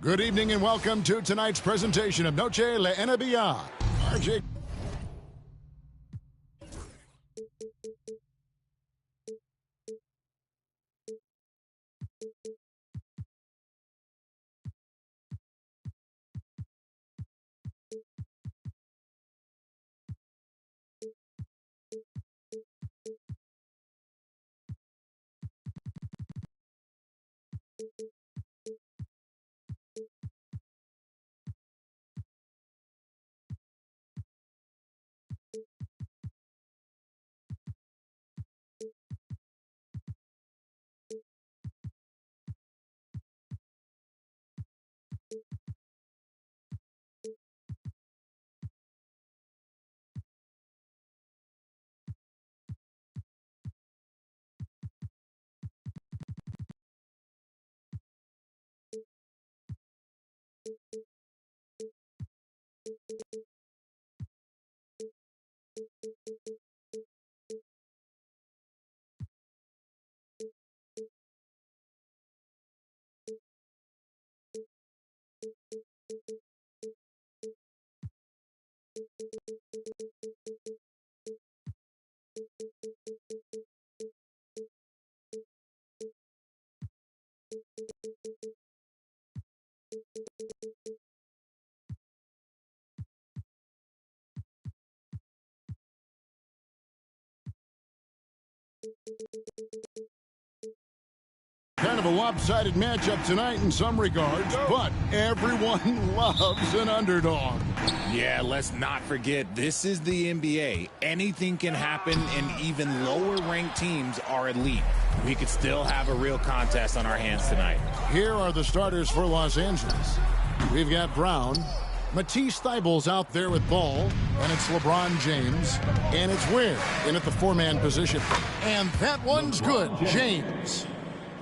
Good evening and welcome to tonight's presentation of Noche la NBA. RJ. Kind of a lopsided matchup tonight in some regards, but everyone loves an underdog. Yeah, let's not forget, this is the NBA. Anything can happen, and even lower-ranked teams are elite. We could still have a real contest on our hands tonight. Here are the starters for Los Angeles. We've got Brown. Matisse Thybulle's out there with ball, and it's LeBron James, and it's Ware in at the four-man position. And that one's good, James.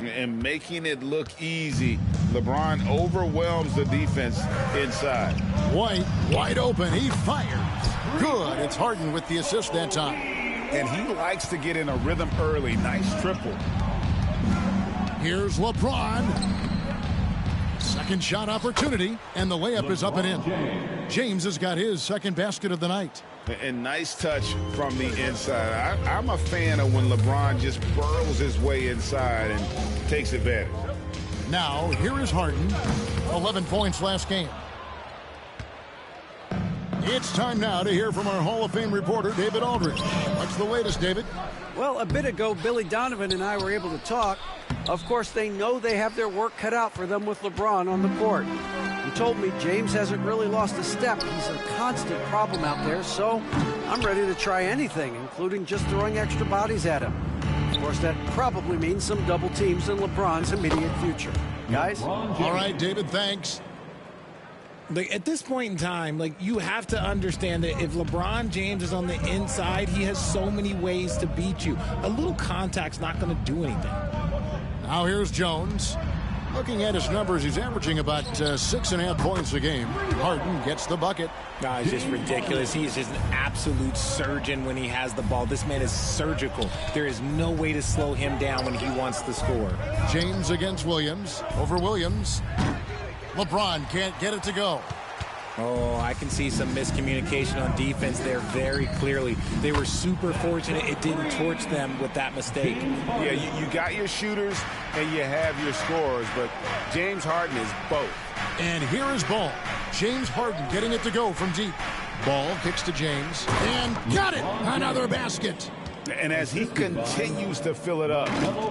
And making it look easy, LeBron overwhelms the defense inside. White, wide open, he fires. Good, it's Harden with the assist that time. And he likes to get in a rhythm early. Nice triple. Here's LeBron. Second shot opportunity, and the layup is up and in. James has got his second basket of the night. And nice touch from the inside. I'm a fan of when LeBron just burrows his way inside and takes advantage. Now, here is Harden. 11 points last game. It's time now to hear from our Hall of Fame reporter, David Aldridge. What's the latest, David? Well, a bit ago, Billy Donovan and I were able to talk. Of course, they know they have their work cut out for them with LeBron on the court. He told me James hasn't really lost a step. He's a constant problem out there, so I'm ready to try anything, including just throwing extra bodies at him. Of course, that probably means some double teams in LeBron's immediate future. Guys? All right, David, thanks. Like, at this point in time, you have to understand that if LeBron James is on the inside, he has so many ways to beat you. A little contact's not going to do anything. Now here's Jones. Looking at his numbers, he's averaging about 6.5 points a game. Harden gets the bucket. It's just ridiculous. He is just an absolute surgeon when he has the ball. This man is surgical. There is no way to slow him down when he wants to score. James against Williams. Over Williams. LeBron can't get it to go. Oh, I can see some miscommunication on defense there very clearly. They were super fortunate it didn't torch them with that mistake. Yeah, you got your shooters and you have your scorers, but James Harden is both. And here is ball. James Harden getting it to go from deep. Ball kicks to James. And got it! Another basket. And as he continues to fill it up,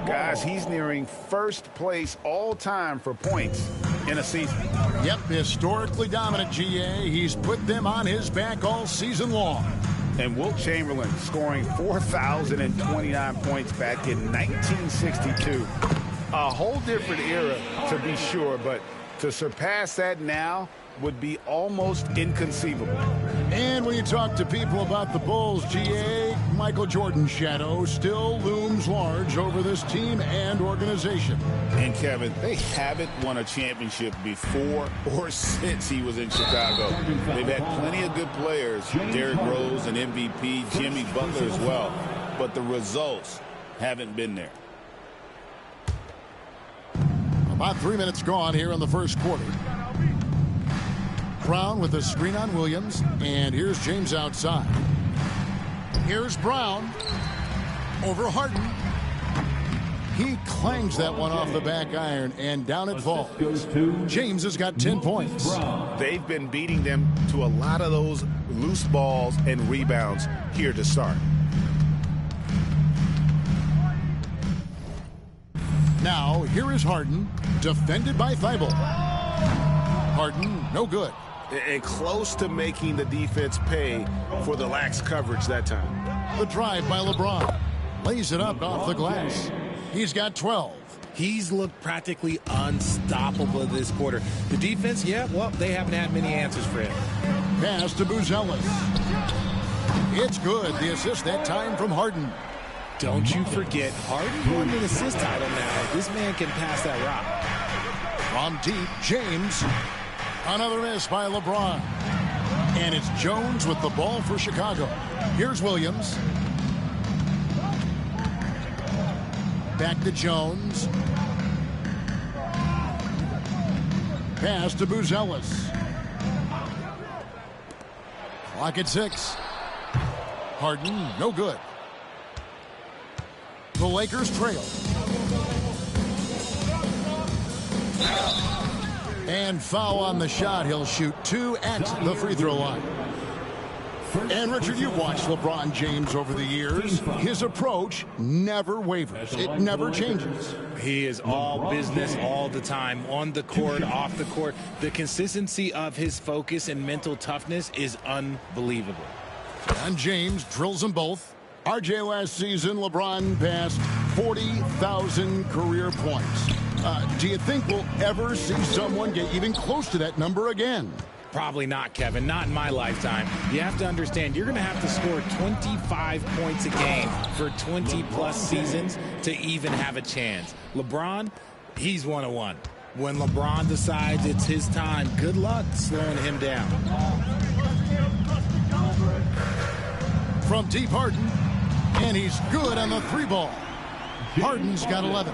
guys, he's nearing first place all time for points in a season. Yep, historically dominant, GA. He's put them on his back all season long. And Wilt Chamberlain scoring 4,029 points back in 1962. A whole different era, to be sure, but to surpass that now would be almost inconceivable. And when you talk to people about the Bulls, GA, Michael Jordan's shadow still looms large over this team and organization. And Kevin, they haven't won a championship before or since he was in Chicago. They've had plenty of good players, Derrick Rose, an MVP, Jimmy Butler as well, but the results haven't been there. About 3 minutes gone here in the first quarter. Brown with the screen on Williams, and here's James outside. Here's Brown over Harden. He clangs that one off the back iron, and down it falls. James has got 10 points. They've been beating them to a lot of those loose balls and rebounds here to start. Now, here is Harden, defended by Thibault. Harden, no good. And close to making the defense pay for the lax coverage that time. The drive by LeBron. Lays it up off the glass. He's got 12. He's looked practically unstoppable this quarter. The defense, yeah, well, they haven't had many answers for him. Pass to Buzelis. It's good. The assist that time from Harden. Don't you forget, Harden won an assist title now. This man can pass that rock. From deep, James. Another miss by LeBron. And it's Jones with the ball for Chicago. Here's Williams. Back to Jones. Pass to Buzelis. Clock at 6. Harden, no good. The Lakers trail. And foul on the shot. He'll shoot 2 at the free throw line. And Richard, you've watched LeBron James over the years. His approach never wavers. It never changes. He is all business all the time, on the court, off the court. The consistency of his focus and mental toughness is unbelievable. And James drills them both. RJ, last season, LeBron passed 40,000 career points. Do you think we'll ever see someone get even close to that number again? Probably not, Kevin. Not in my lifetime. You have to understand, you're going to have to score 25 points a game for 20-plus seasons to even have a chance. LeBron, he's 101. When LeBron decides it's his time, good luck slowing him down. From deep, Harden. And he's good on the 3 ball. Harden's got 11.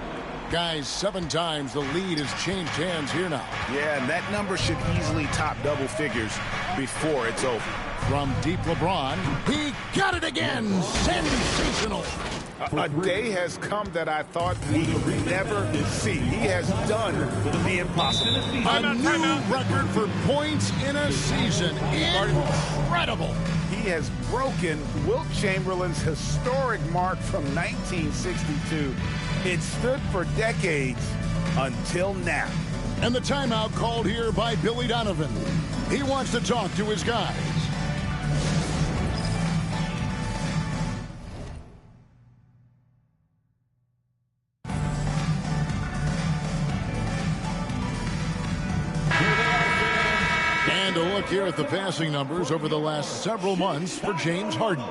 Guys, 7 times the lead has changed hands here now. Yeah, and that number should easily top double figures before it's over. From deep, LeBron. He got it again. Sensational. A day has come that I thought we would never see. He has done the impossible. A new record for points in a season. Incredible. He has broken Wilt Chamberlain's historic mark from 1962. It stood for decades until now. And the timeout called here by Billy Donovan. He wants to talk to his guys. And a look here at the passing numbers over the last several months for James Harden.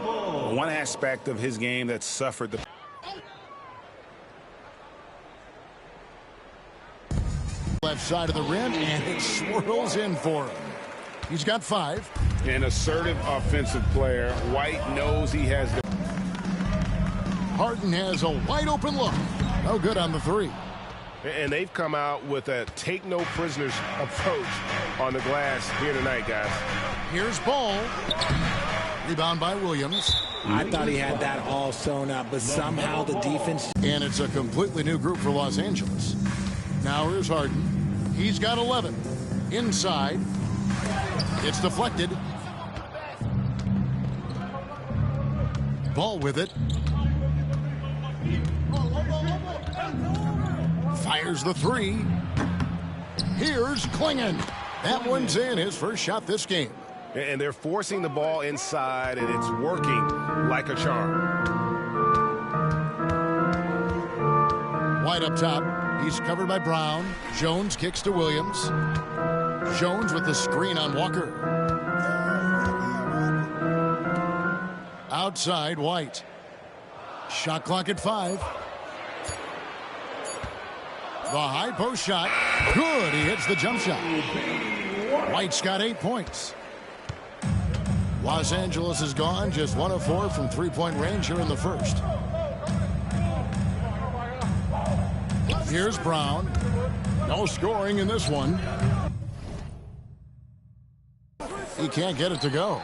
One aspect of his game that suffered the left side of the rim, and it swirls in for him. He's got 5. An assertive offensive player. White knows he has the... Harden has a wide open look. No good on the 3. And they've come out with a take no prisoners approach on the glass here tonight, guys. Here's Ball. Rebound by Williams. I thought he had that all sewn up, but somehow the defense... And it's a completely new group for Los Angeles. Now here's Harden. He's got 11. Inside. It's deflected. Ball with it. Fires the 3. Here's Klingon. That one's in, his first shot this game. And they're forcing the ball inside, and it's working like a charm. White up top. He's covered by Brown. Jones kicks to Williams. Jones with the screen on Walker. Outside, White. Shot clock at 5. The high post shot. Good. He hits the jump shot. White's got 8 points. Los Angeles is gone. Just 1 of 4 from three-point range here in the first. Here's Brown. No scoring in this one. He can't get it to go.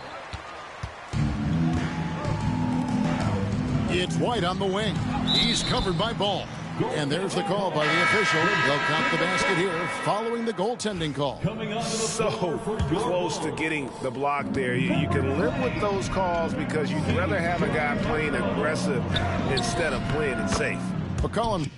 It's White on the wing. He's covered by Ball. And there's the call by the official. They'll count the basket here following the goaltending call. So close to getting the block there. You can live with those calls because you'd rather have a guy playing aggressive instead of playing it safe. McCollum.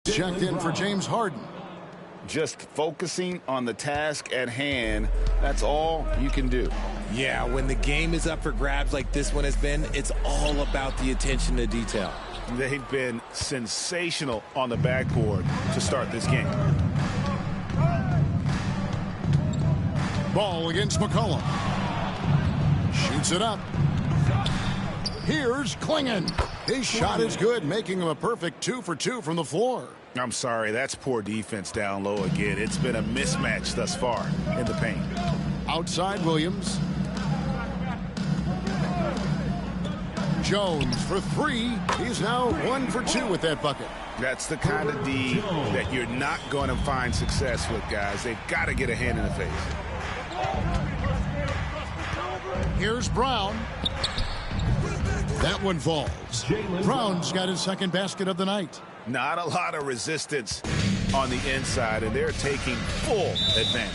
Checked in for James Harden. Just focusing on the task at hand, that's all you can do. Yeah, when the game is up for grabs like this one has been, it's all about the attention to detail. They've been sensational on the backboard to start this game. Ball against McCollum. Shoots it up. Here's Klingon. His shot is good, making him a perfect 2 for 2 from the floor. I'm sorry, that's poor defense down low again. It's been a mismatch thus far in the paint. Outside Williams. Jones for 3. He's now 1 for 2 with that bucket. That's the kind of D that you're not going to find success with, guys. They've got to get a hand in the face. Here's Brown. That one falls. Brown's got his second basket of the night. Not a lot of resistance on the inside, and they're taking full advantage.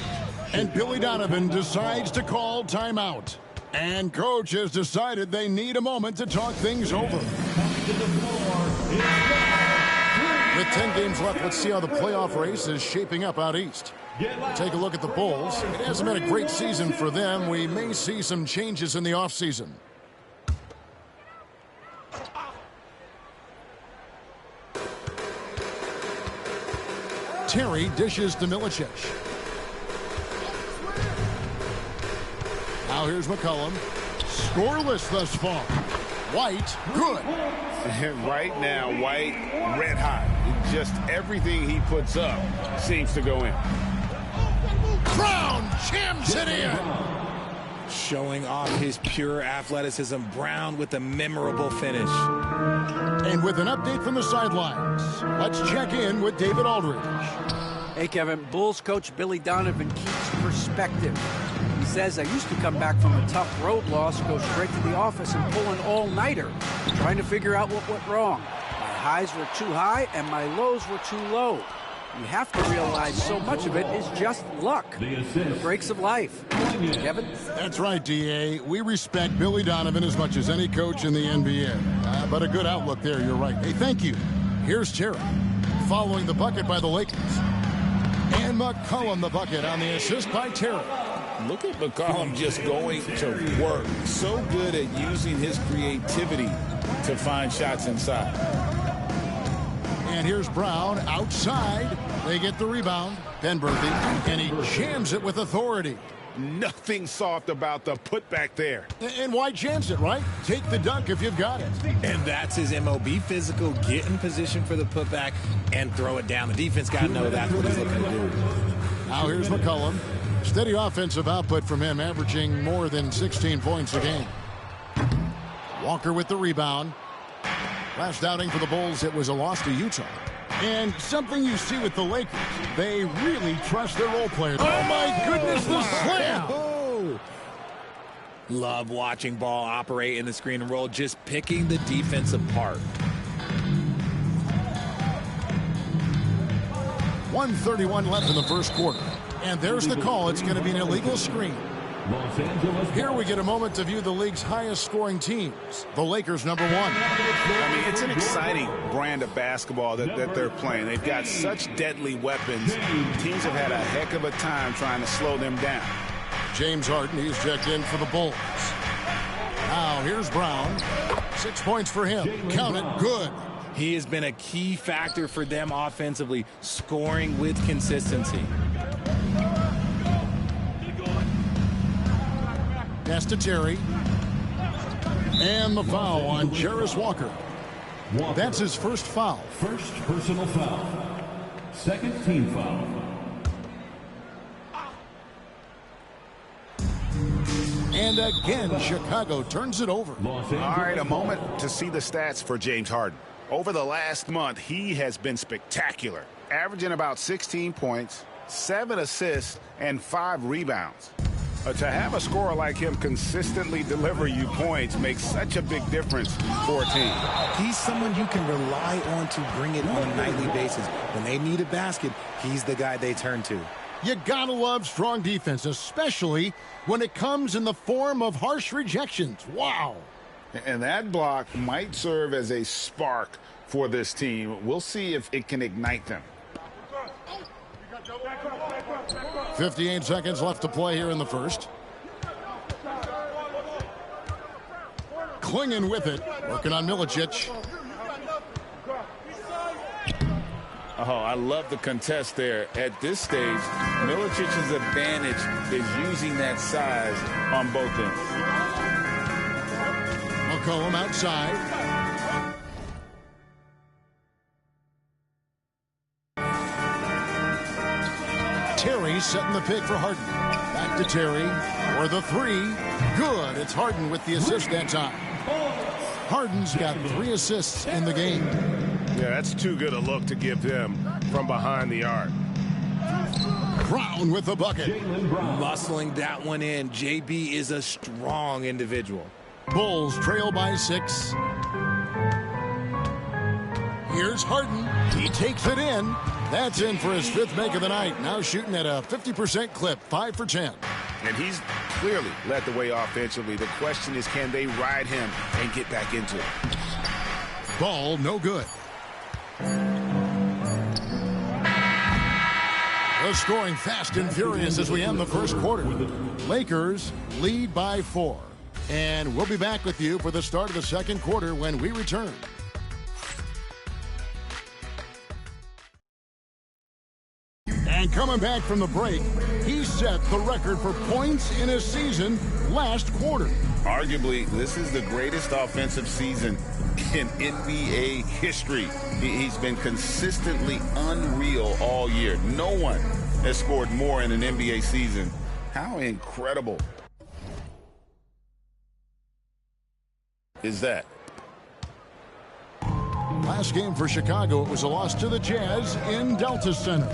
And Billy Donovan decides to call timeout. And coach has decided they need a moment to talk things over. With 10 games left, let's see how the playoff race is shaping up out east. Take a look at the Bulls. It hasn't been a great season for them. We may see some changes in the offseason. Terry dishes to Milicic. Now here's McCollum. Scoreless thus far. White, good. Right now, White, red hot. Just everything he puts up seems to go in. Brown jams it in. Showing off his pure athleticism. Brown with a memorable finish. And with an update from the sidelines, let's check in with David Aldridge. Hey, Kevin, Bulls coach Billy Donovan keeps perspective. He says, I used to come back from a tough road loss, go straight to the office and pull an all-nighter, trying to figure out what went wrong. My highs were too high and my lows were too low. You have to realize so much of it is just luck, the breaks of life. Kevin? That's right, D.A. We respect Billy Donovan as much as any coach in the NBA. But a good outlook there, you're right. Hey, thank you. Here's Terry, following the bucket by the Lakers. And McCollum the bucket on the assist by Terry. Look at McCollum just going to work. So good at using his creativity to find shots inside. And here's Brown outside. They get the rebound. Penberthy, and he jams it with authority. Nothing soft about the putback there. And White jams it, right? Take the dunk if you've got it. And that's his MO. Be physical, get in position for the putback, and throw it down. The defense got to know that's what he's looking to do. Now here's McCollum. Steady offensive output from him, averaging more than 16 points a game. Walker with the rebound. Last outing for the Bulls, it was a loss to Utah. And something you see with the Lakers, they really trust their role players. Oh, my goodness, the slam! Oh. Love watching ball operate in the screen and roll, just picking the defense apart. 1:31 left in the first quarter. And there's the call. It's going to be an illegal screen. Here we get a moment to view the league's highest scoring teams. The Lakers, number 1. I mean, it's an exciting brand of basketball that they're playing. They've got such deadly weapons. Teams have had a heck of a time trying to slow them down. James Harden, he's checked in for the Bulls. Now here's Brown. 6 points for him. Count it, good. He has been a key factor for them offensively, scoring with consistency. Pass to Terry. And the foul on Jarris Walker. That's his first foul. First personal foul. Second team foul. And again, Chicago turns it over. All right, a moment to see the stats for James Harden. Over the last month, he has been spectacular, averaging about 16 points, 7 assists, and 5 rebounds. To have a scorer like him consistently deliver you points makes such a big difference for a team. He's someone you can rely on to bring it on a nightly basis. When they need a basket, he's the guy they turn to. You gotta love strong defense, especially when it comes in the form of harsh rejections. Wow. And that block might serve as a spark for this team. We'll see if it can ignite them. 58 seconds left to play here in the first. Clinging with it, working on Milicic. Oh, I love the contest there. At this stage, Milicic's advantage is using that size on both ends. McCollum outside. Terry setting the pick for Harden. Back to Terry for the 3. Good. It's Harden with the assist that time. Harden's got 3 assists in the game. Yeah, that's too good a look to give him from behind the arc. Brown with the bucket. Muscling that one in. JB is a strong individual. Bulls trail by 6. Here's Harden. He takes it in. That's in for his 5th make of the night. Now shooting at a 50% clip, 5 for 10. And he's clearly led the way offensively. The question is, can they ride him and get back into it? Ball no good. The scoring fast and furious as we end the first quarter. Lakers lead by 4. And we'll be back with you for the start of the second quarter when we return. And coming back from the break, he set the record for points in a season last quarter. Arguably, this is the greatest offensive season in NBA history. He's been consistently unreal all year. No one has scored more in an NBA season. How incredible is that? Last game for Chicago, it was a loss to the Jazz in Delta Center.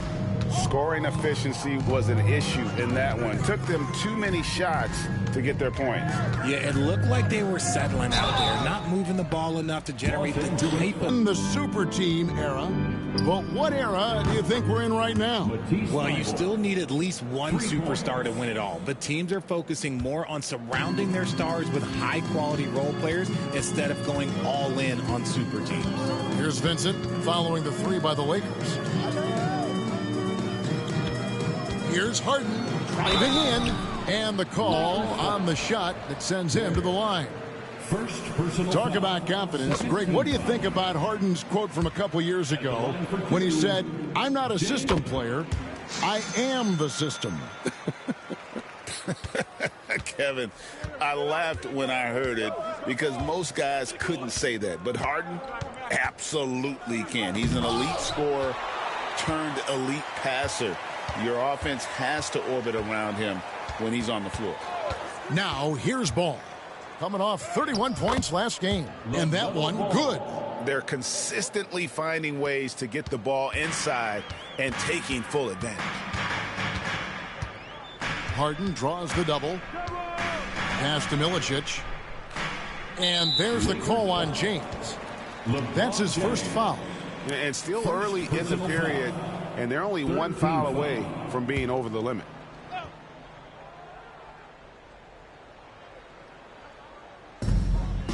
Scoring efficiency was an issue in that one. Took them too many shots to get their points. Yeah, it looked like they were settling out there, not moving the ball enough to generate the type of... In the super team era. But what era do you think we're in right now? Well, you still need at least one superstar to win it all. But teams are focusing more on surrounding their stars with high-quality role players instead of going all in on super teams. Here's Vincent following the 3 by the Lakers. Here's Harden driving in, and the call on the shot that sends him to the line. First personal Talk foul. about confidence. Greg, what do you think about Harden's quote from a couple years ago when he said, "I'm not a system player, I am the system"? Kevin, I laughed when I heard it because most guys couldn't say that. But Harden absolutely can. He's an elite scorer turned elite passer. Your offense has to orbit around him when he's on the floor. Now here's Ball. Coming off 31 points last game. And that one good. They're consistently finding ways to get the ball inside and taking full advantage. Harden draws the double. Pass to Milicic. And there's the call on James. That's his first foul. And still early in the period, and they're only one foul away from being over the limit.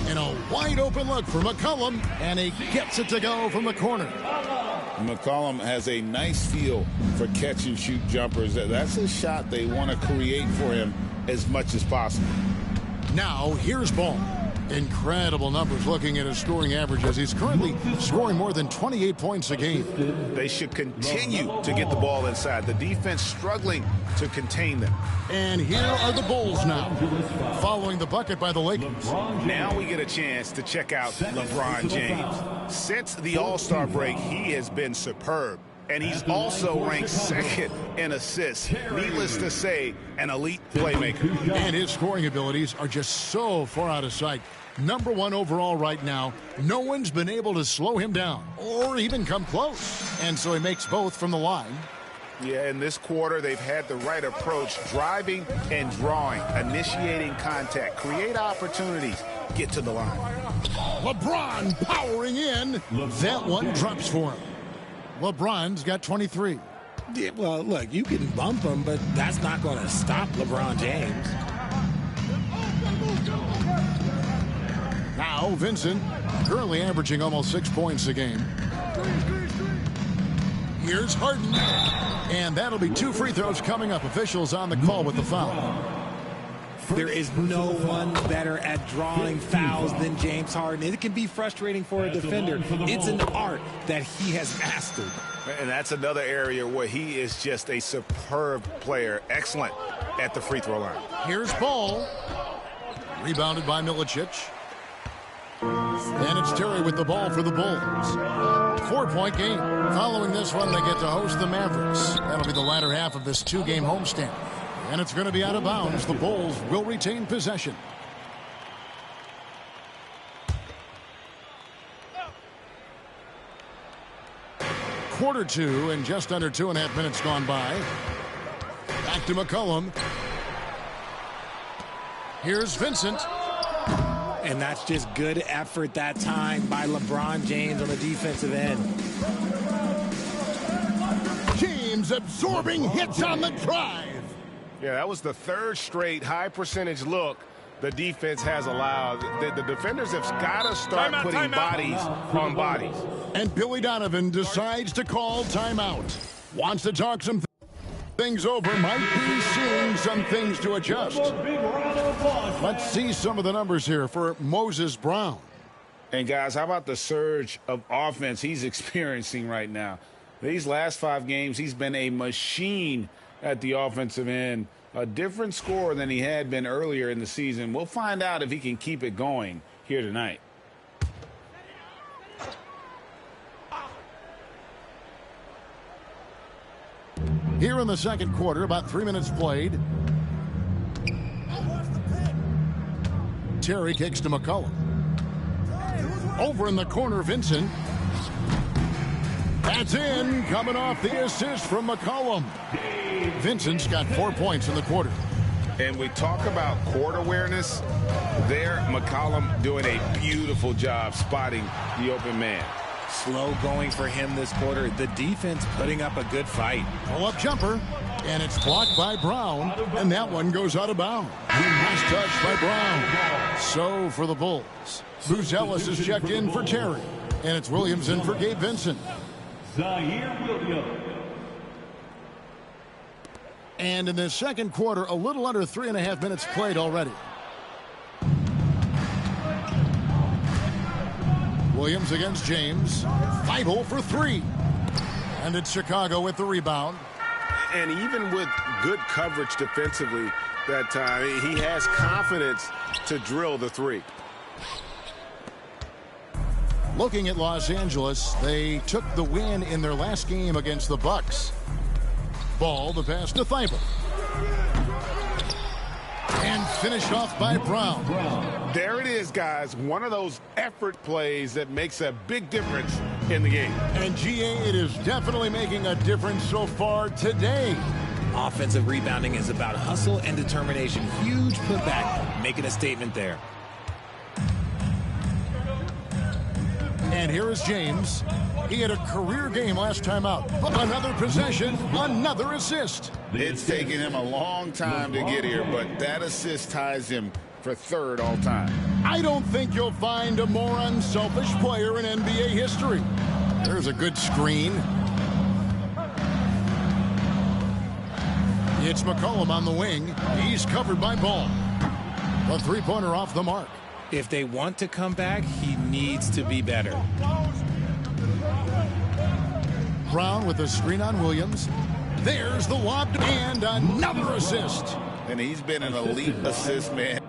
And a wide open look for McCollum, and he gets it to go from the corner. McCollum has a nice feel for catch and shoot jumpers. That's a shot they want to create for him as much as possible. Now here's Ball. Incredible numbers looking at his scoring averages. He's currently scoring more than 28 points a game. They should continue to get the ball inside. The defense struggling to contain them. And here are the Bulls now, following the bucket by the Lakers. Now we get a chance to check out LeBron James. Since the All-Star break, he has been superb. And he's also ranked second in assists. Needless to say, an elite playmaker. And his scoring abilities are just so far out of sight. Number 1 overall right now. No one's been able to slow him down or even come close. And so he makes both from the line. Yeah, in this quarter, they've had the right approach. Driving and drawing, initiating contact, create opportunities, get to the line. LeBron powering in. That one drops for him. LeBron's got 23. Yeah, well, look, you can bump him, but that's not going to stop LeBron James. Now Vincent, currently averaging almost 6 points a game. Here's Harden. And that'll be 2 free throws coming up. Officials on the call with the foul. There is no one better at drawing fouls than James Harden. It can be frustrating for a defender. It's an art that he has mastered. And that's another area where he is just a superb player. Excellent at the free throw line. Here's Ball. Rebounded by Milicic. And it's Terry with the ball for the Bulls. 4-point game. Following this one, they get to host the Mavericks. That'll be the latter half of this 2-game homestand. And it's going to be out of bounds. The Bulls will retain possession. Quarter 2 and just under 2.5 minutes gone by. Back to McCollum. Here's Vincent. And that's just good effort that time by LeBron James on the defensive end. James absorbing hits on the drive. Yeah, that was the third straight high percentage look the defense has allowed. The defenders have got to start putting bodies on bodies. And Billy Donovan decides to call timeout. Wants to talk some things over. Might be seeing some things to adjust. Let's see some of the numbers here for Moses Brown. And guys, how about the surge of offense he's experiencing right now? These last 5 games, he's been a machine at the offensive end. A different scorer than he had been earlier in the season. We'll find out if he can keep it going here tonight. Here in the second quarter, about 3 minutes played. Terry kicks to McCollum. Over in the corner, Vincent. That's in, coming off the assist from McCollum. Vincent's got 4 points in the quarter. And we talk about court awareness. There, McCollum doing a beautiful job spotting the open man. Slow going for him this quarter. The defense putting up a good fight. Pull-up jumper, and it's blocked by Brown, and that one goes out of bounds. Nice touch by Brown. So for the Bulls, Bruce Ellis is checked in for Terry, and it's Williams in for Gabe Vincent. And in the second quarter, a little under 3.5 minutes played already. Williams against James. 5-0 for 3. And it's Chicago with the rebound. And even with good coverage defensively that time, he has confidence to drill the 3. Looking at Los Angeles, they took the win in their last game against the Bucks. Ball, the pass to Thibault. And finished off by Brown. There it is, guys. One of those effort plays that makes a big difference in the game. And GA, it is definitely making a difference so far today. Offensive rebounding is about hustle and determination. Huge putback, making a statement there. And here is James. He had a career game last time out. Another possession, another assist. It's taken him a long time to get here, but that assist ties him for third all time. I don't think you'll find a more unselfish player in NBA history. There's a good screen. It's McCollum on the wing. He's covered by Ball. A three-pointer off the mark. If they want to come back, he needs to be better. Brown with a screen on Williams. There's the lob and another assist. And he's been an elite assist man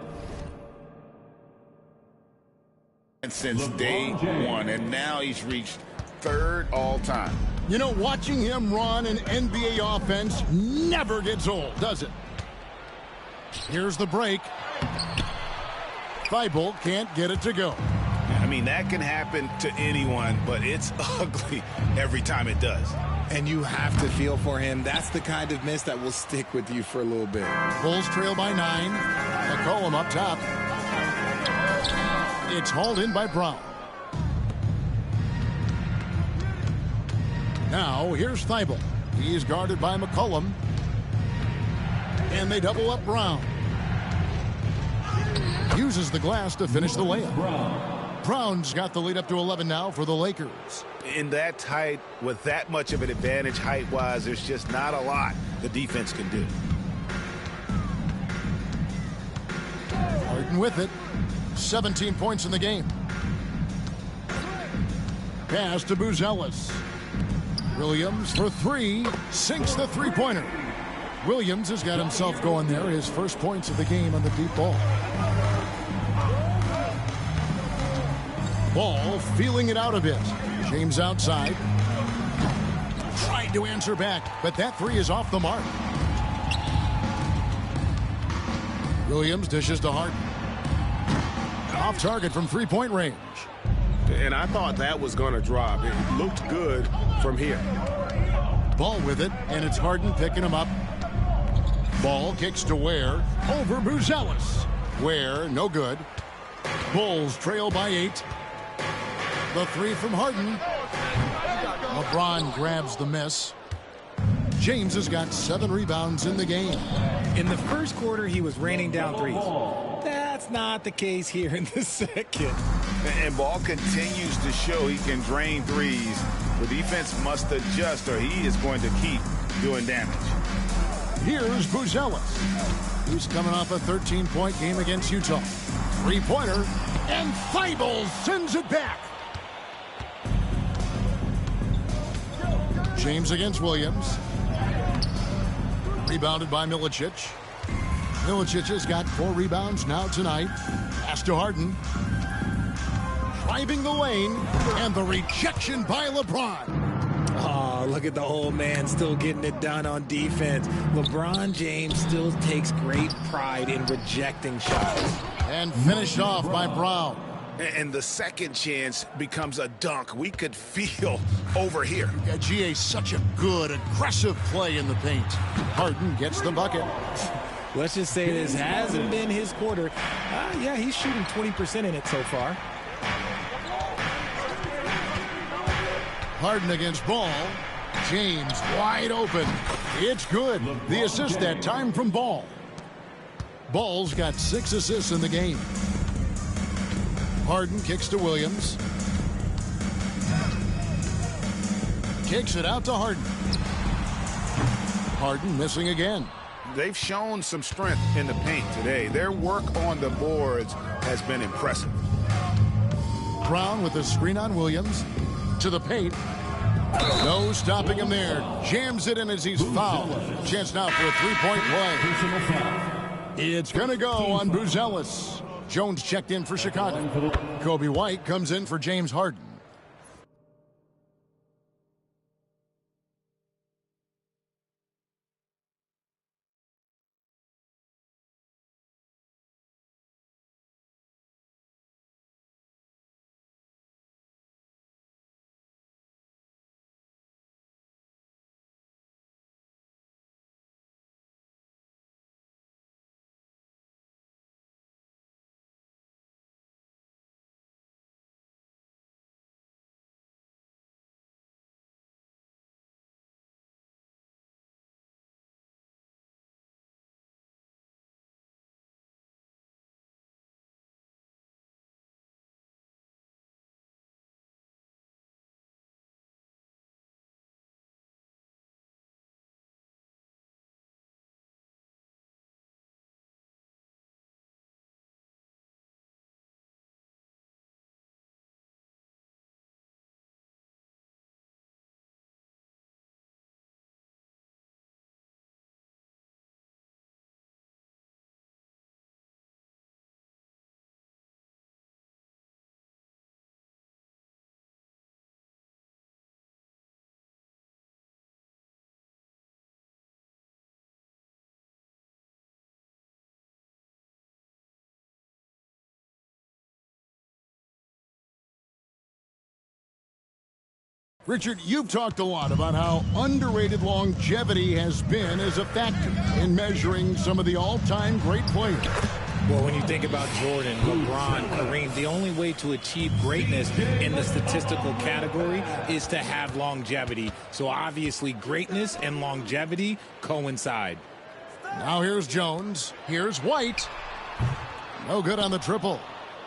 since day one, and now he's reached third all time. You know, watching him run an NBA offense never gets old, does it? Here's the break. Thibault can't get it to go. I mean, that can happen to anyone, but it's ugly every time it does. And you have to feel for him. That's the kind of miss that will stick with you for a little bit. Bulls trail by 9. McCollum up top. It's hauled in by Brown. Now, here's Thibault. He's guarded by McCollum. And they double up Brown. Uses the glass to finish the layup. Brown's got the lead up to 11 now for the Lakers. In that tight, with that much of an advantage height-wise, there's just not a lot the defense can do. Harden with it. 17 points in the game. Pass to Buzelis. Williams for three. Sinks the three-pointer. Williams has got himself going there. His first points of the game on the deep ball. Ball feeling it out a bit. James outside. Tried to answer back, but that three is off the mark. Williams dishes to Harden. Off target from three-point range. And I thought that was going to drop. It looked good from here. Ball with it, and it's Harden picking him up. Ball kicks to Ware. Over Buzelis. Ware, no good. Bulls trail by 8. The three from Harden. LeBron grabs the miss. James has got 7 rebounds in the game. In the first quarter, he was raining down threes. That's not the case here in the second. And Ball continues to show he can drain threes. The defense must adjust or he is going to keep doing damage. Here's Buzelis. He's coming off a 13-point game against Utah. Three-pointer, and Thibault sends it back. James against Williams. Rebounded by Milicic. Milicic has got 4 rebounds now tonight. Pass to Harden. Driving the lane, and the rejection by LeBron. Oh, look at the old man still getting it done on defense. LeBron James still takes great pride in rejecting shots. And finished off by Brown. And the second chance becomes a dunk. We could feel over here. Yeah, GA, such a good, aggressive play in the paint. Harden gets the bucket. Let's just say this hasn't been his quarter. Yeah, he's shooting 20% in it so far. Harden against Ball. James wide open. It's good. The assist that time from Ball. Ball's got 6 assists in the game. Harden kicks to Williams. Kicks it out to Harden. Harden missing again. They've shown some strength in the paint today. Their work on the boards has been impressive. Brown with a screen on Williams. To the paint. No stopping him there. Jams it in as he's fouled. Chance now for a three-point play. It's going to go on Buzelis. Jones checked in for Chicago. Kobe White comes in for James Harden. Richard, you've talked a lot about how underrated longevity has been as a factor in measuring some of the all-time great players. Well, when you think about Jordan, LeBron, Kareem, the only way to achieve greatness in the statistical category is to have longevity. So obviously greatness and longevity coincide. Now here's Jones. Here's White. No good on the triple.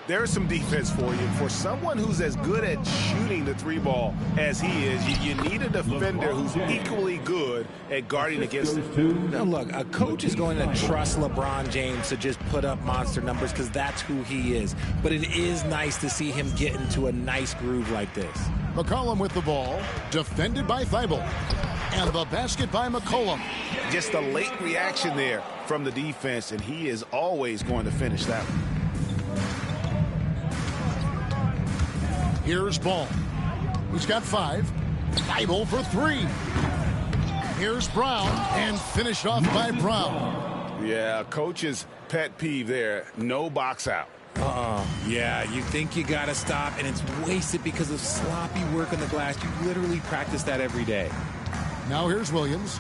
There's some defense for you. For someone who's as good at shooting the three ball as he is, you need a defender who's equally good at guarding against him. Now look, a coach is going to trust LeBron James to just put up monster numbers because that's who he is. But it is nice to see him get into a nice groove like this. McCollum with the ball, defended by Thibault. And the basket by McCollum. Just a late reaction there from the defense, and he is always going to finish that one. Here's Ball. He's got 5. Thibault for 3. Here's Brown, and finished off by Brown. Yeah, coach's pet peeve there. No box out. Yeah, you think you got to stop, and it's wasted because of sloppy work on the glass. You literally practice that every day. Now here's Williams.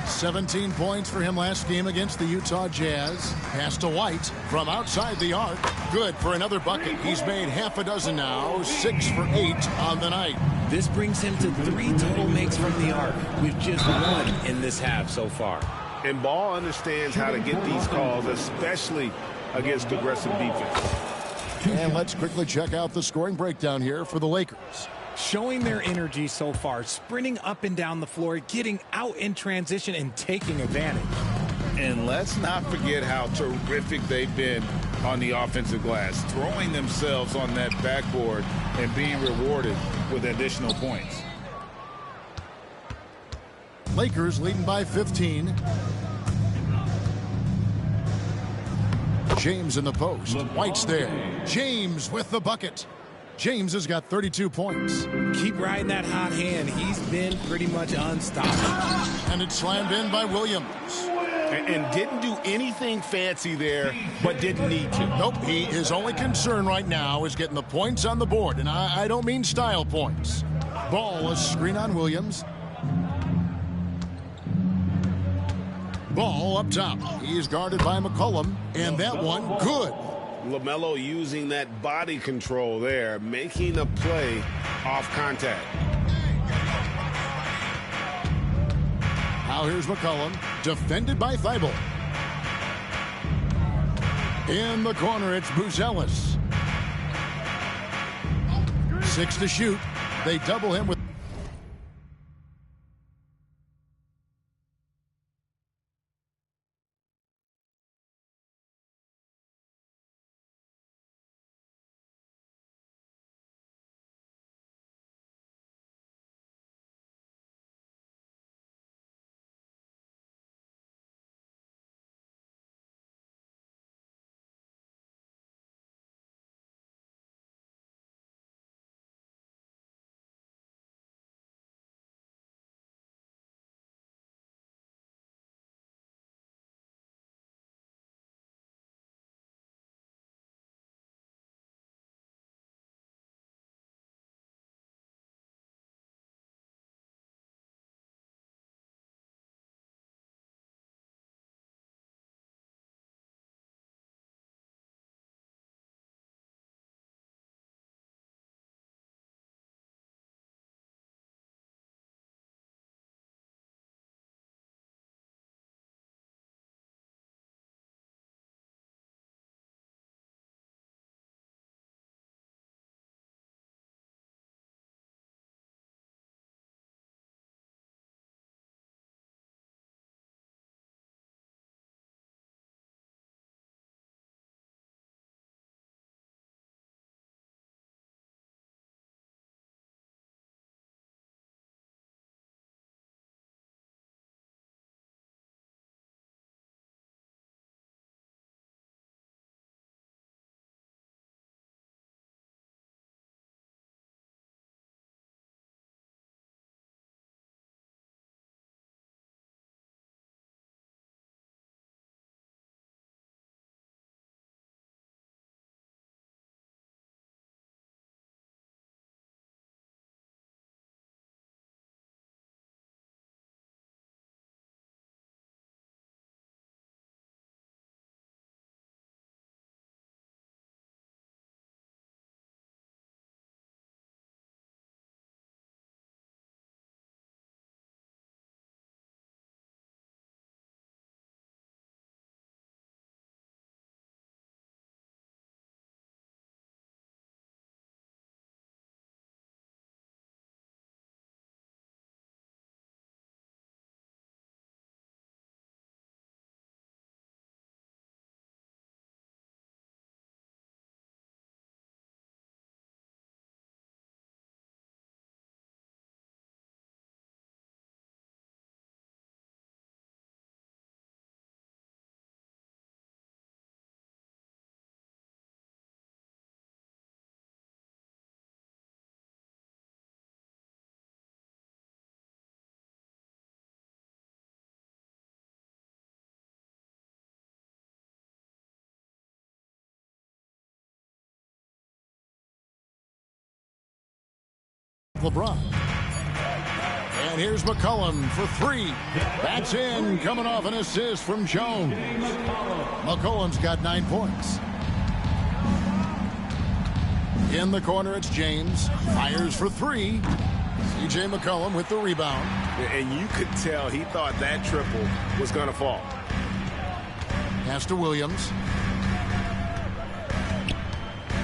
17 points for him last game against the Utah Jazz. Pass to White from outside the arc. Good for another bucket. He's made half a dozen now. 6 for 8 on the night. This brings him to 3 total makes from the arc, with just 1 in this half so far. And Ball understands how to get these calls, especially against aggressive defense. And let's quickly check out the scoring breakdown here for the Lakers. Showing their energy so far, sprinting up and down the floor, getting out in transition, and taking advantage. And let's not forget how terrific they've been on the offensive glass, throwing themselves on that backboard and being rewarded with additional points. Lakers leading by 15. James in the post. White's there. James with the bucket. James has got 32 points. Keep riding that hot hand. He's been pretty much unstoppable. And it's slammed in by Williams. And didn't do anything fancy there, but didn't need to. Nope, his only concern right now is getting the points on the board, and I don't mean style points. Ball, a screen on Williams. Ball up top. He's guarded by McCollum, and that one good. LaMelo using that body control there, making a play off contact. Now here's McCollum, defended by Thibault. In the corner, it's Buzelis. 6 to shoot. They double him with LeBron. And here's McCollum for three. That's in, coming off an assist from Jones. McCollum's got 9 points. In the corner, it's James. Fires for three. C.J. McCollum with the rebound. And you could tell he thought that triple was going to fall. Pass to Williams.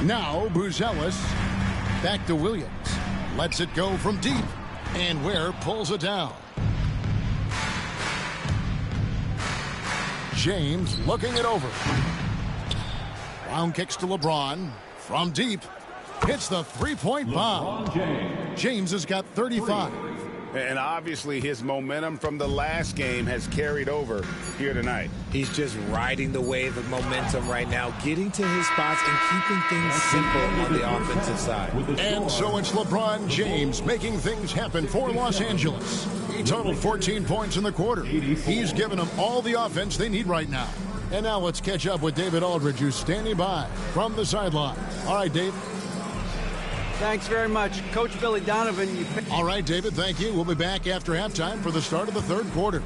Now Buzelis. Back to Williams. Lets it go from deep. And Ware pulls it down. James looking it over. Round kicks to LeBron. From deep. Hits the three-point bomb. James has got 35. And obviously his momentum from the last game has carried over here tonight. He's just riding the wave of momentum right now, getting to his spots and keeping things simple on the offensive side. And so it's LeBron James making things happen for Los Angeles. He totaled 14 points in the quarter. He's given them all the offense they need right now. And now let's catch up with David Aldridge, who's standing by from the sideline. All right, Dave. Thanks very much. Coach Billy Donovan. All right, David, thank you. We'll be back after halftime for the start of the third quarter.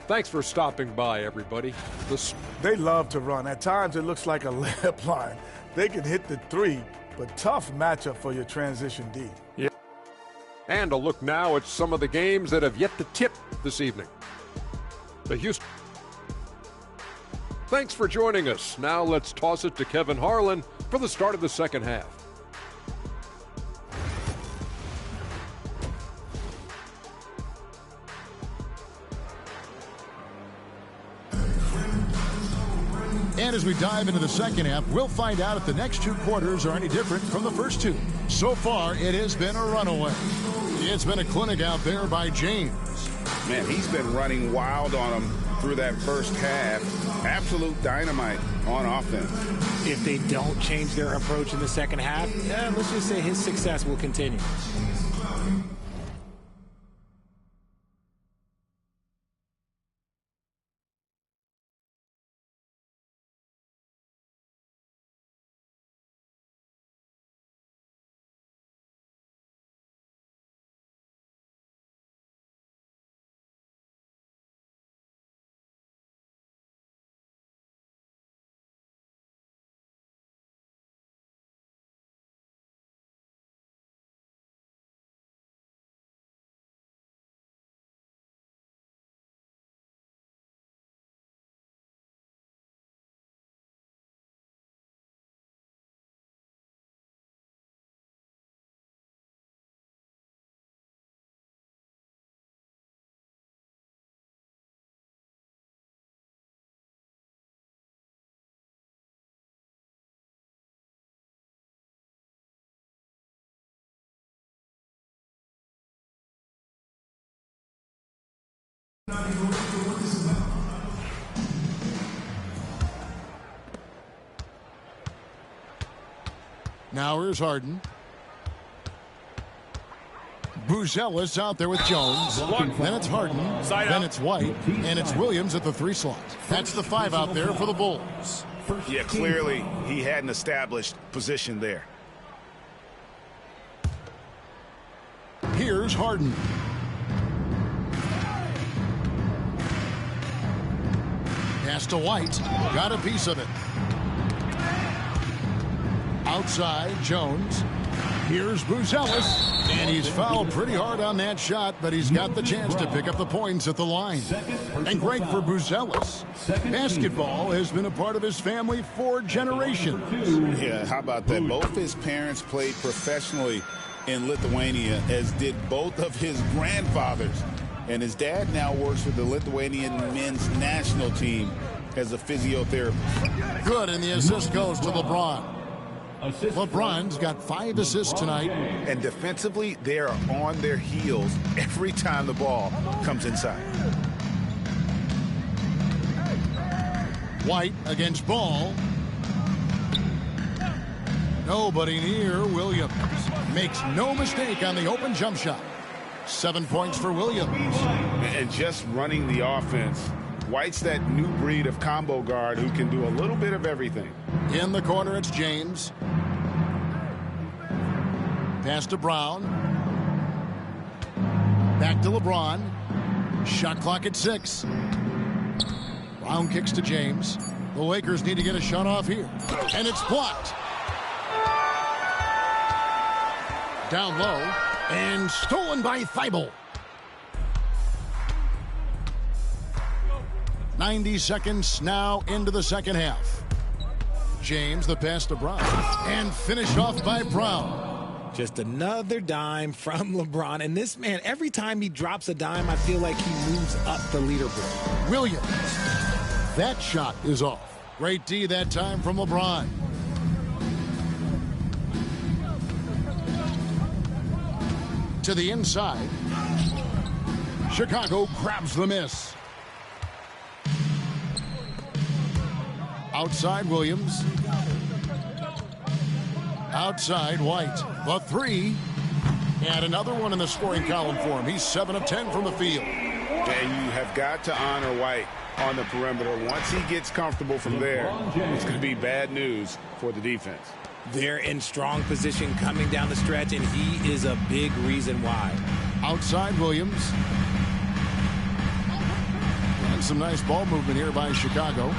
Thanks for stopping by, everybody. They love to run. At times, it looks like a layup line. They can hit the three, but tough matchup for your transition D. Yeah. And a look now at some of the games that have yet to tip this evening. The Houston. Thanks for joining us. Now let's toss it to Kevin Harlan for the start of the second half. And as we dive into the second half, we'll find out if the next two quarters are any different from the first two. So far, it has been a runaway. It's been a clinic out there by James. Man, he's been running wild on them through that first half. Absolute dynamite on offense. If they don't change their approach in the second half, let's just say his success will continue. Now here's Harden. Buzelis out there with Jones. Then it's Harden. Then it's White. And it's Williams at the three slot. That's the five out there for the Bulls. Yeah, clearly he had an established position there. Here's Harden. Pass to White. Got a piece of it. Outside, Jones. Here's Buzelis. And he's fouled pretty hard on that shot, but he's got the chance to pick up the points at the line. And great for Buzelis. Basketball has been a part of his family for generations. Yeah, how about that? Both his parents played professionally in Lithuania, as did both of his grandfathers. And his dad now works with the Lithuanian men's national team as a physiotherapist. Good, and the assist goes to LeBron. LeBron's got 5 assists tonight. And defensively, they are on their heels every time the ball comes inside. White against Ball. Nobody near Williams. Makes no mistake on the open jump shot. 7 points for Williams. And just running the offense, White's that new breed of combo guard who can do a little bit of everything. In the corner, it's James. Pass to Brown. Back to LeBron. Shot clock at 6. Brown kicks to James. The Lakers need to get a shot off here. And it's blocked. Down low. And stolen by Thibault. 90 seconds now into the second half. James, the pass to Brown. And finished off by Brown. Just another dime from LeBron. And this man, every time he drops a dime, I feel like he moves up the leaderboard. Williams. That shot is off. Great D that time from LeBron. To the inside. Chicago grabs the miss. Outside Williams. Outside White. The 3. And another one in the scoring column for him. He's 7 of 10 from the field. And you have got to honor White on the perimeter. Once he gets comfortable from there, it's going to be bad news for the defense. They're in strong position coming down the stretch, and he is a big reason why. Outside Williams. And some nice ball movement here by Chicago.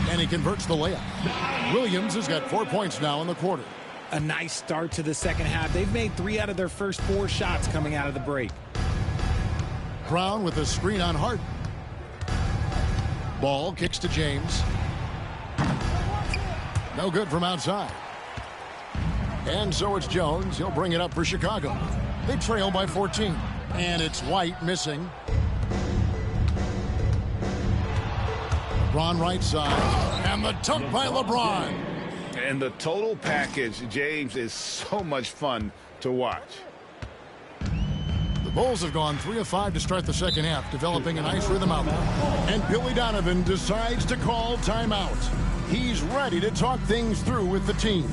And he converts the layup. Williams has got 4 points now in the quarter. A nice start to the second half. They've made 3 out of their first 4 shots coming out of the break. Brown with a screen on Harden. Ball kicks to James. No good from outside. And so it's Jones. He'll bring it up for Chicago. They trail by 14. And it's White missing. LeBron right side. And the dunk by LeBron. And the total package, James, is so much fun to watch. The Bulls have gone 3 of 5 to start the second half, developing a nice rhythm out there. And Billy Donovan decides to call timeout. He's ready to talk things through with the team.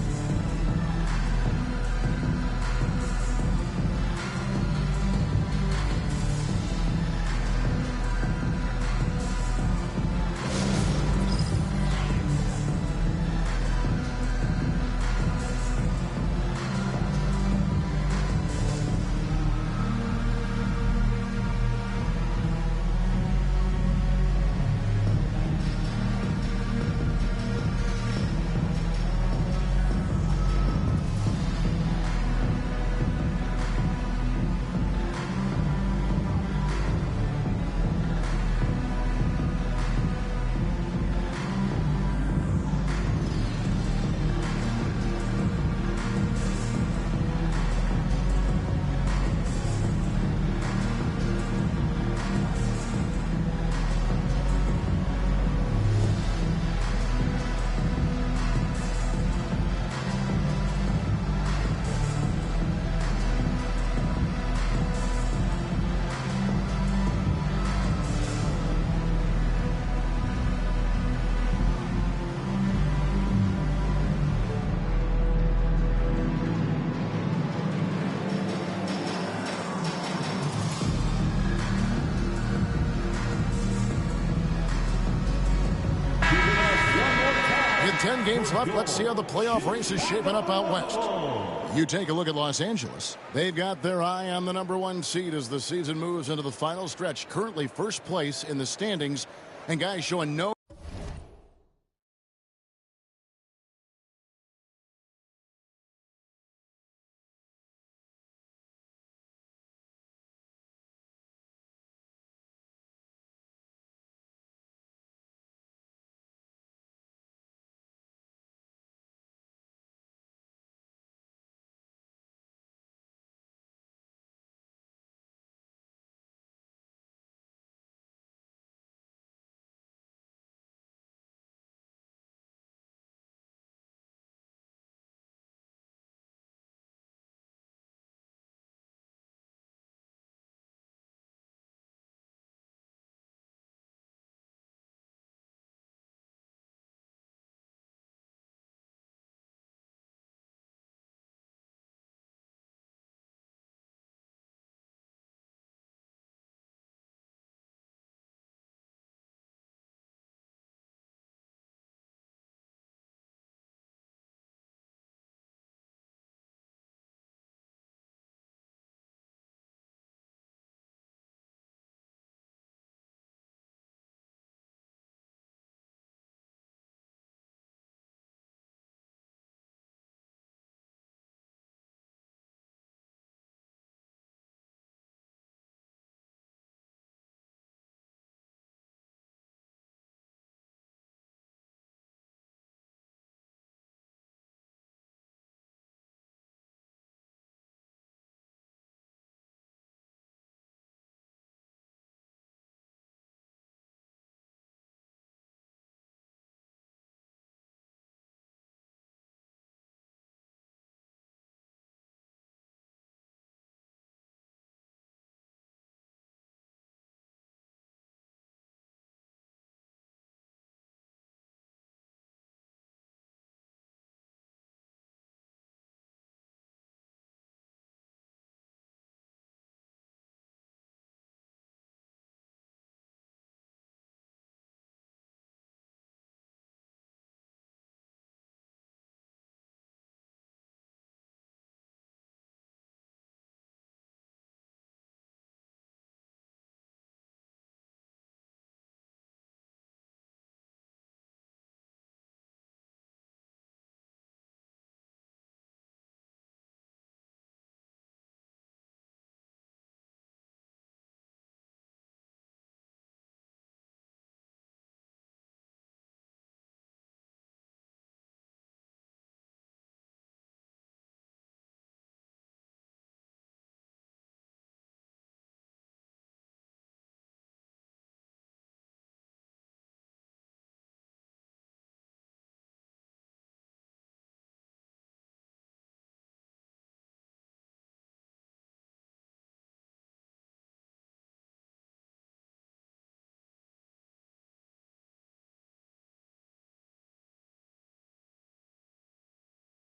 With 10 games left, let's see how the playoff race is shaping up out west. You take a look at Los Angeles. They've got their eye on the #1 seed as the season moves into the final stretch. Currently first place in the standings, and guys showing no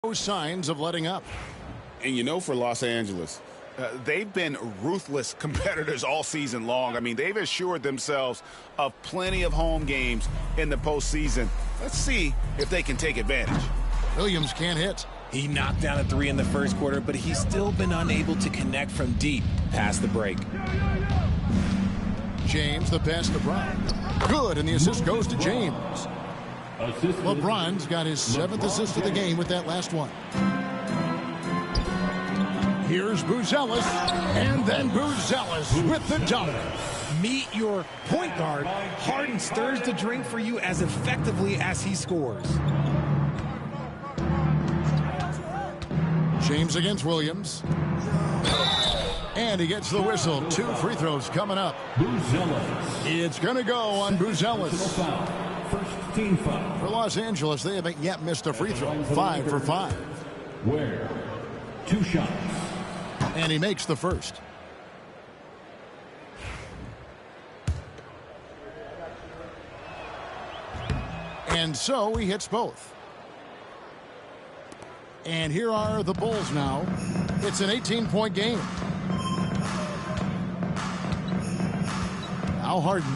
No signs of letting up. And you know, for Los Angeles, they've been ruthless competitors all season long. I mean, they've assured themselves of plenty of home games in the postseason. Let's see if they can take advantage. Williams can't hit. He knocked down a 3 in the first quarter, but he's still been unable to connect from deep past the break. James, the pass to Brown. Good, and the assist goes to James. LeBron's got his 7th assist of the game with that last one. Here's Buzelis, and then Buzelis with the dunk. Meet your point guard. Harden stirs the drink for you as effectively as he scores. James against Williams. And he gets the whistle. 2 free throws coming up. It's going to go on Buzelis. First team foul. For Los Angeles, they haven't yet missed a free throw. 5 for 5. Ware, 2 shots. And he makes the first. And so he hits both. And here are the Bulls now. It's an 18-point game. Now Harden,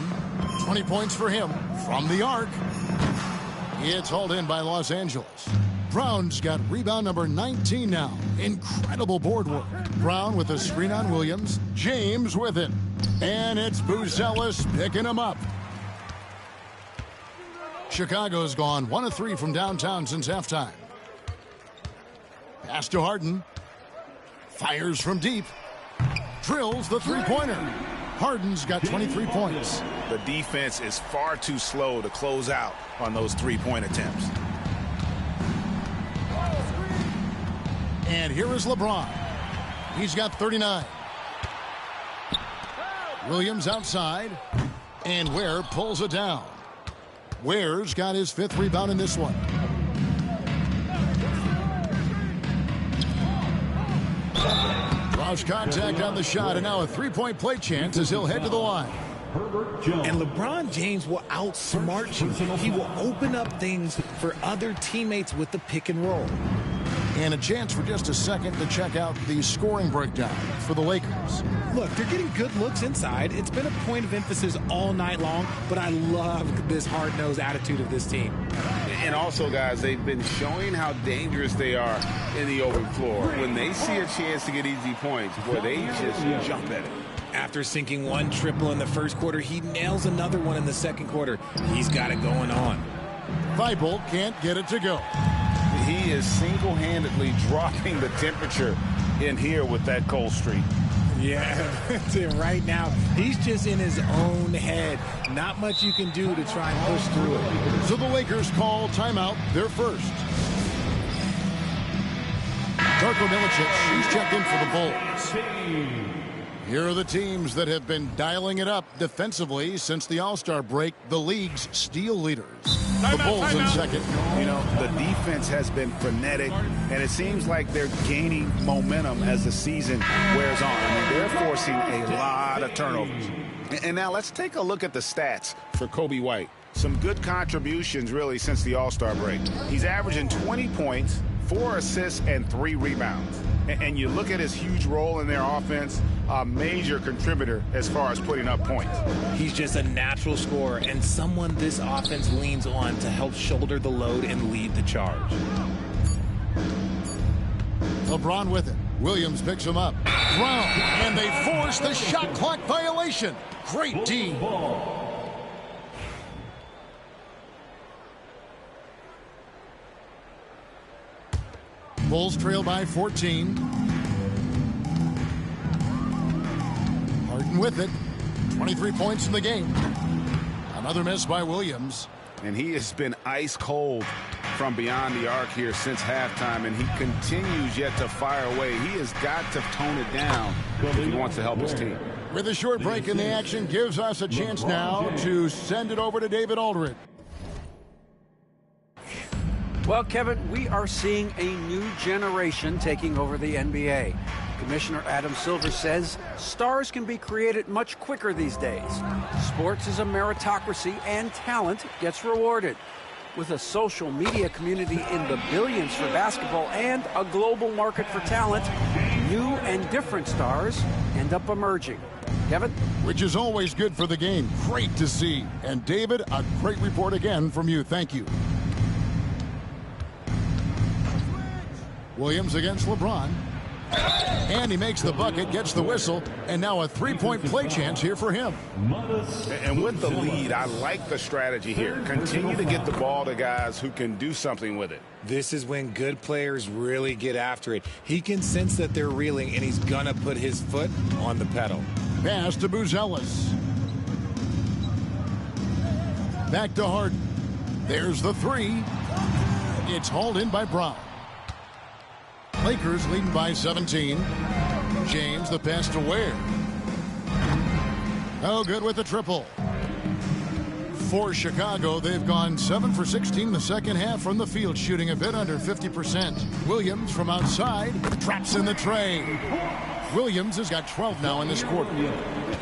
20 points for him from the arc. It's hauled in by Los Angeles. Brown's got rebound number 19 now. Incredible board work. Brown with a screen on Williams. James with it. And it's Buzelis picking him up. Chicago's gone 1 of 3 from downtown since halftime. Pass to Harden. Fires from deep. Drills the three-pointer. Harden's got 23 points. The defense is far too slow to close out on those three-point attempts. And here is LeBron. He's got 39. Williams outside. And Ware pulls it down. Ware's got his 5th rebound in this one. Draws contact on the shot, and now a 3-point play chance as he'll head to the line. And LeBron James will outsmart you. He will open up things for other teammates with the pick and roll. And a chance for just a second to check out the scoring breakdown for the Lakers. Look, they're getting good looks inside. It's been a point of emphasis all night long, but I love this hard-nosed attitude of this team. And also, guys, they've been showing how dangerous they are in the open floor. When they see a chance to get easy points, boy, they just jump at it. After sinking 1 triple in the first quarter, he nails another one in the second quarter. He's got it going on. Thibault can't get it to go. He is single-handedly dropping the temperature in here with that cold streak. Yeah, right now, he's just in his own head. Not much you can do to try and push through it. So the Lakers call timeout, their first. Darko Milicic, he's checked in for the Bulls. Here are the teams that have been dialing it up defensively since the All-Star break, the league's steal leaders. The Bulls in second. You know, the defense has been frenetic, and it seems like they're gaining momentum as the season wears on. I mean, they're forcing a lot of turnovers. And now let's take a look at the stats for Kobe White. Some good contributions, really, since the All-Star break. He's averaging 20 points, 4 assists, and 3 rebounds. And you look at his huge role in their offense, a major contributor as far as putting up points. He's just a natural scorer and someone this offense leans on to help shoulder the load and lead the charge. LeBron with it. Williams picks him up. Brown, and they force the shot clock violation. Great D. Bulls trail by 14. Harden with it. 23 points in the game. Another miss by Williams. And he has been ice cold from beyond the arc here since halftime, and he continues yet to fire away. He has got to tone it down if he wants to help his team. With a short break in the action, gives us a chance now to send it over to David Aldridge. Well, Kevin, we are seeing a new generation taking over the NBA. Commissioner Adam Silver says stars can be created much quicker these days. Sports is a meritocracy and talent gets rewarded. With a social media community in the billions for basketball and a global market for talent, new and different stars end up emerging. Kevin? Which is always good for the game. Great to see. And David, a great report again from you. Thank you. Williams against LeBron. And he makes the bucket, gets the whistle, and now a three-point play chance here for him. And with the lead, I like the strategy here. Continue to get the ball to guys who can do something with it. This is when good players really get after it. He can sense that they're reeling, and he's going to put his foot on the pedal. Pass to Buzelis. Back to Harden. There's the three. It's hauled in by Brown. Lakers leading by 17. James, the pass to Ware. Oh, good with the triple. For Chicago, they've gone 7 for 16 the second half from the field, shooting a bit under 50%. Williams from outside traps in the tray. Williams has got 12 now in this quarter.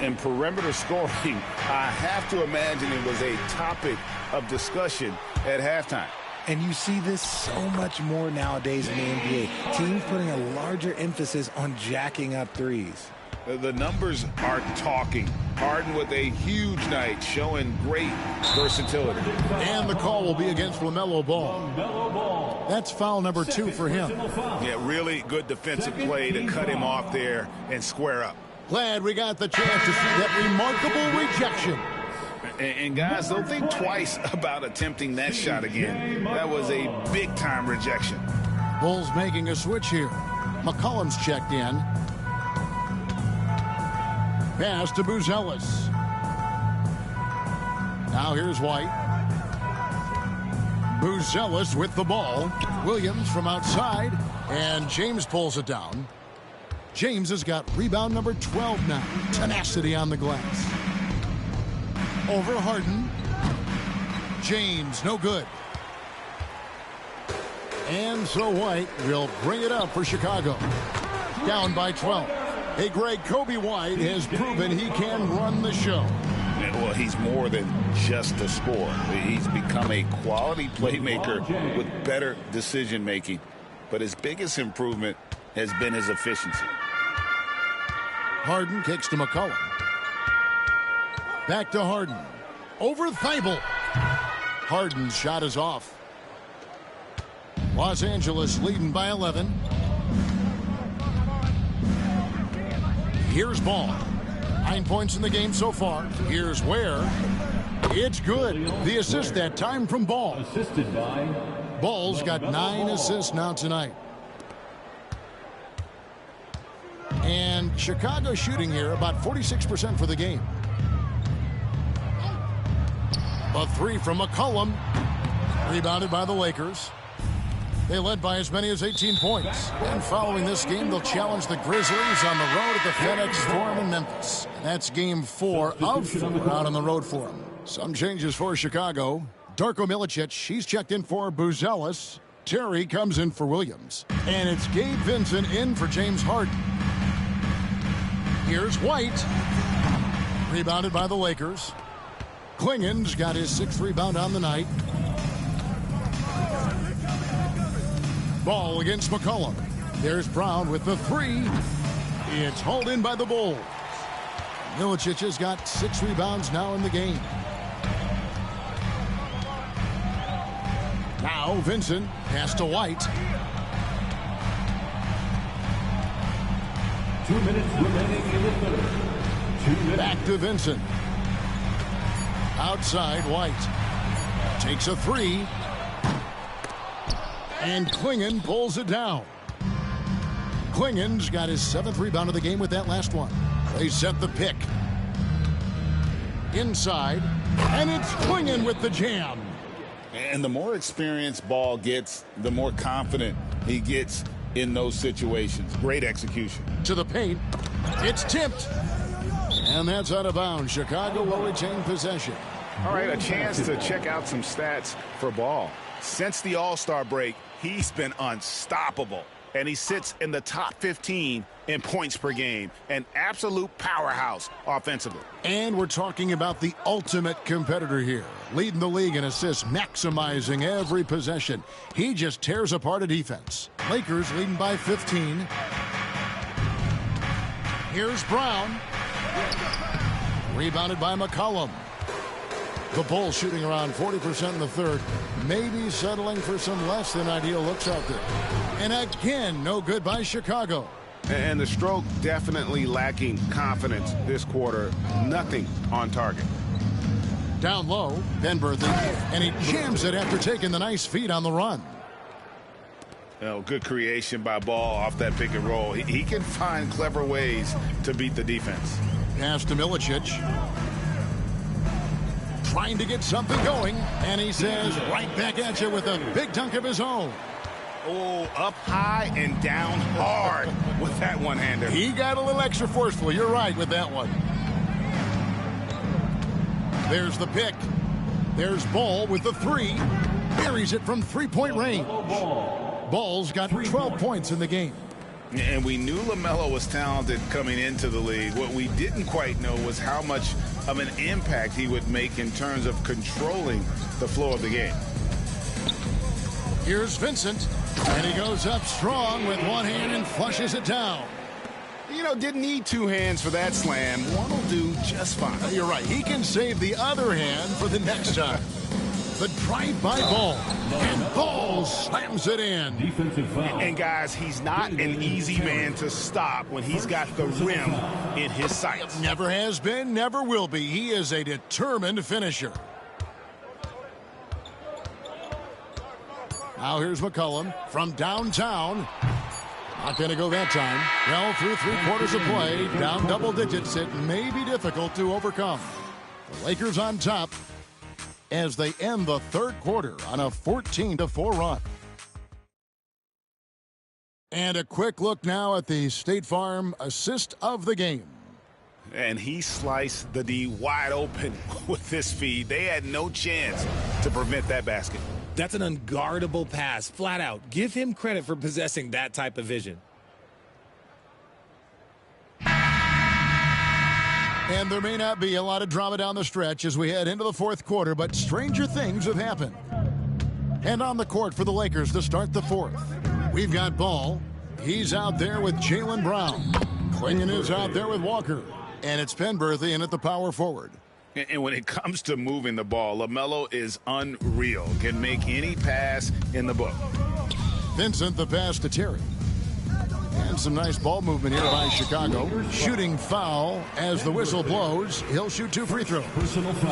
And perimeter scoring, I have to imagine it was a topic of discussion at halftime. And you see this so much more nowadays in the NBA. Teams putting a larger emphasis on jacking up threes. The numbers are talking. Harden with a huge night, showing great versatility. And the call will be against LaMelo Ball. That's foul number 2 for him. Yeah, really good defensive play to cut him off there and square up. Glad we got the chance to see that remarkable rejection. And guys, don't think twice about attempting that shot again. That was a big-time rejection. Bulls making a switch here. McCollum's checked in. Pass to Buzelis. Now here's White. Buzelis with the ball. Williams from outside. And James pulls it down. James has got rebound number 12 now. Tenacity on the glass. Over Harden. James, no good. And so White will bring it up for Chicago. Down by 12. Hey, Greg, Kobe White has proven he can run the show. Well, he's more than just a scorer. He's become a quality playmaker with better decision-making. But his biggest improvement has been his efficiency. Harden kicks to McCollum. Back to Harden. Over Thibault. Harden's shot is off. Los Angeles leading by 11. Here's Ball. 9 points in the game so far. Here's Ware. It's good. The assist that time from Ball. Ball's got 9 assists now tonight. And Chicago shooting here about 46% for the game. A three from McCollum. Rebounded by the Lakers. They led by as many as 18 points. And following this game, they'll challenge the Grizzlies on the road at the FedEx Forum in Memphis. And that's game 4 of 4 out on the road for them. Some changes for Chicago. Darko Milicic, he's checked in for Buzelis. Terry comes in for Williams. And it's Gabe Vincent in for James Harden. Here's White. Rebounded by the Lakers. Klingen's got his 6th rebound on the night. Ball against McCollum. There's Brown with the 3. It's hauled in by the Bulls. Milicic has got 6 rebounds now in the game. Now Vincent pass to White. 2 minutes remaining in the third. 2 minutes. Back to Vincent. Outside White. Takes a 3. And Klingen pulls it down. Klingen's got his 7th rebound of the game with that last one. They set the pick. Inside. And it's Klingen with the jam. And the more experienced Ball gets, the more confident he gets in those situations. Great execution. To the paint. It's tipped. And that's out of bounds. Chicago will retain possession. All right, a chance to check out some stats for Ball. Since the All-Star break, he's been unstoppable. and he sits in the top 15 in points per game. An absolute powerhouse offensively. And we're talking about the ultimate competitor here. Leading the league in assists, maximizing every possession. He just tears apart a defense. Lakers leading by 15. Here's Brown. Rebounded by McCollum. The Bulls shooting around 40% in the third. Maybe settling for some less than ideal looks out there. And again, no good by Chicago. And the stroke definitely lacking confidence this quarter. Nothing on target. Down low, Penberthy, and he jams it after taking the nice feed on the run. Good creation by Ball off that pick and roll. He can find clever ways to beat the defense. Pass to Milicic. Trying to get something going, and he says right back at you with a big dunk of his own. Oh, up high and down hard with that one-hander. He got a little extra forceful. You're right with that one. There's the pick. There's Ball with the three. Buries it from three-point range. Ball's got 12 points in the game. And we knew LaMelo was talented coming into the league. What we didn't quite know was how much of an impact he would make in terms of controlling the flow of the game. Here's Vincent, and he goes up strong with one hand and flushes it down. Didn't need two hands for that slam. One will do just fine. You're right. He can save the other hand for the next time. The drive by Ball, and Ball slams it in. Defensive foul. And guys, he's not an easy man to stop when he's got the rim in his sights. Never has been, never will be. He is a determined finisher. Now here's McCollum from downtown. Not going to go that time. Well, through 3 quarters of play, down double digits, it may be difficult to overcome. The Lakers on top as they end the third quarter on a 14-4 run. And a quick look now at the State Farm assist of the game. And he sliced the D wide open with this feed. They had no chance to prevent that basket. That's an unguardable pass, flat out. Give him credit for possessing that type of vision. And there may not be a lot of drama down the stretch as we head into the fourth quarter, but stranger things have happened. And on the court for the Lakers to start the fourth, we've got Ball. He's out there with Jaylen Brown. Clingan is out there with Walker. And it's Penberthy in at the power forward. And when it comes to moving the ball, LaMelo is unreal. Can make any pass in the book. Vincent, the pass to Terry. And some nice ball movement here by Chicago. Shooting foul as the whistle blows. He'll shoot 2 free throws.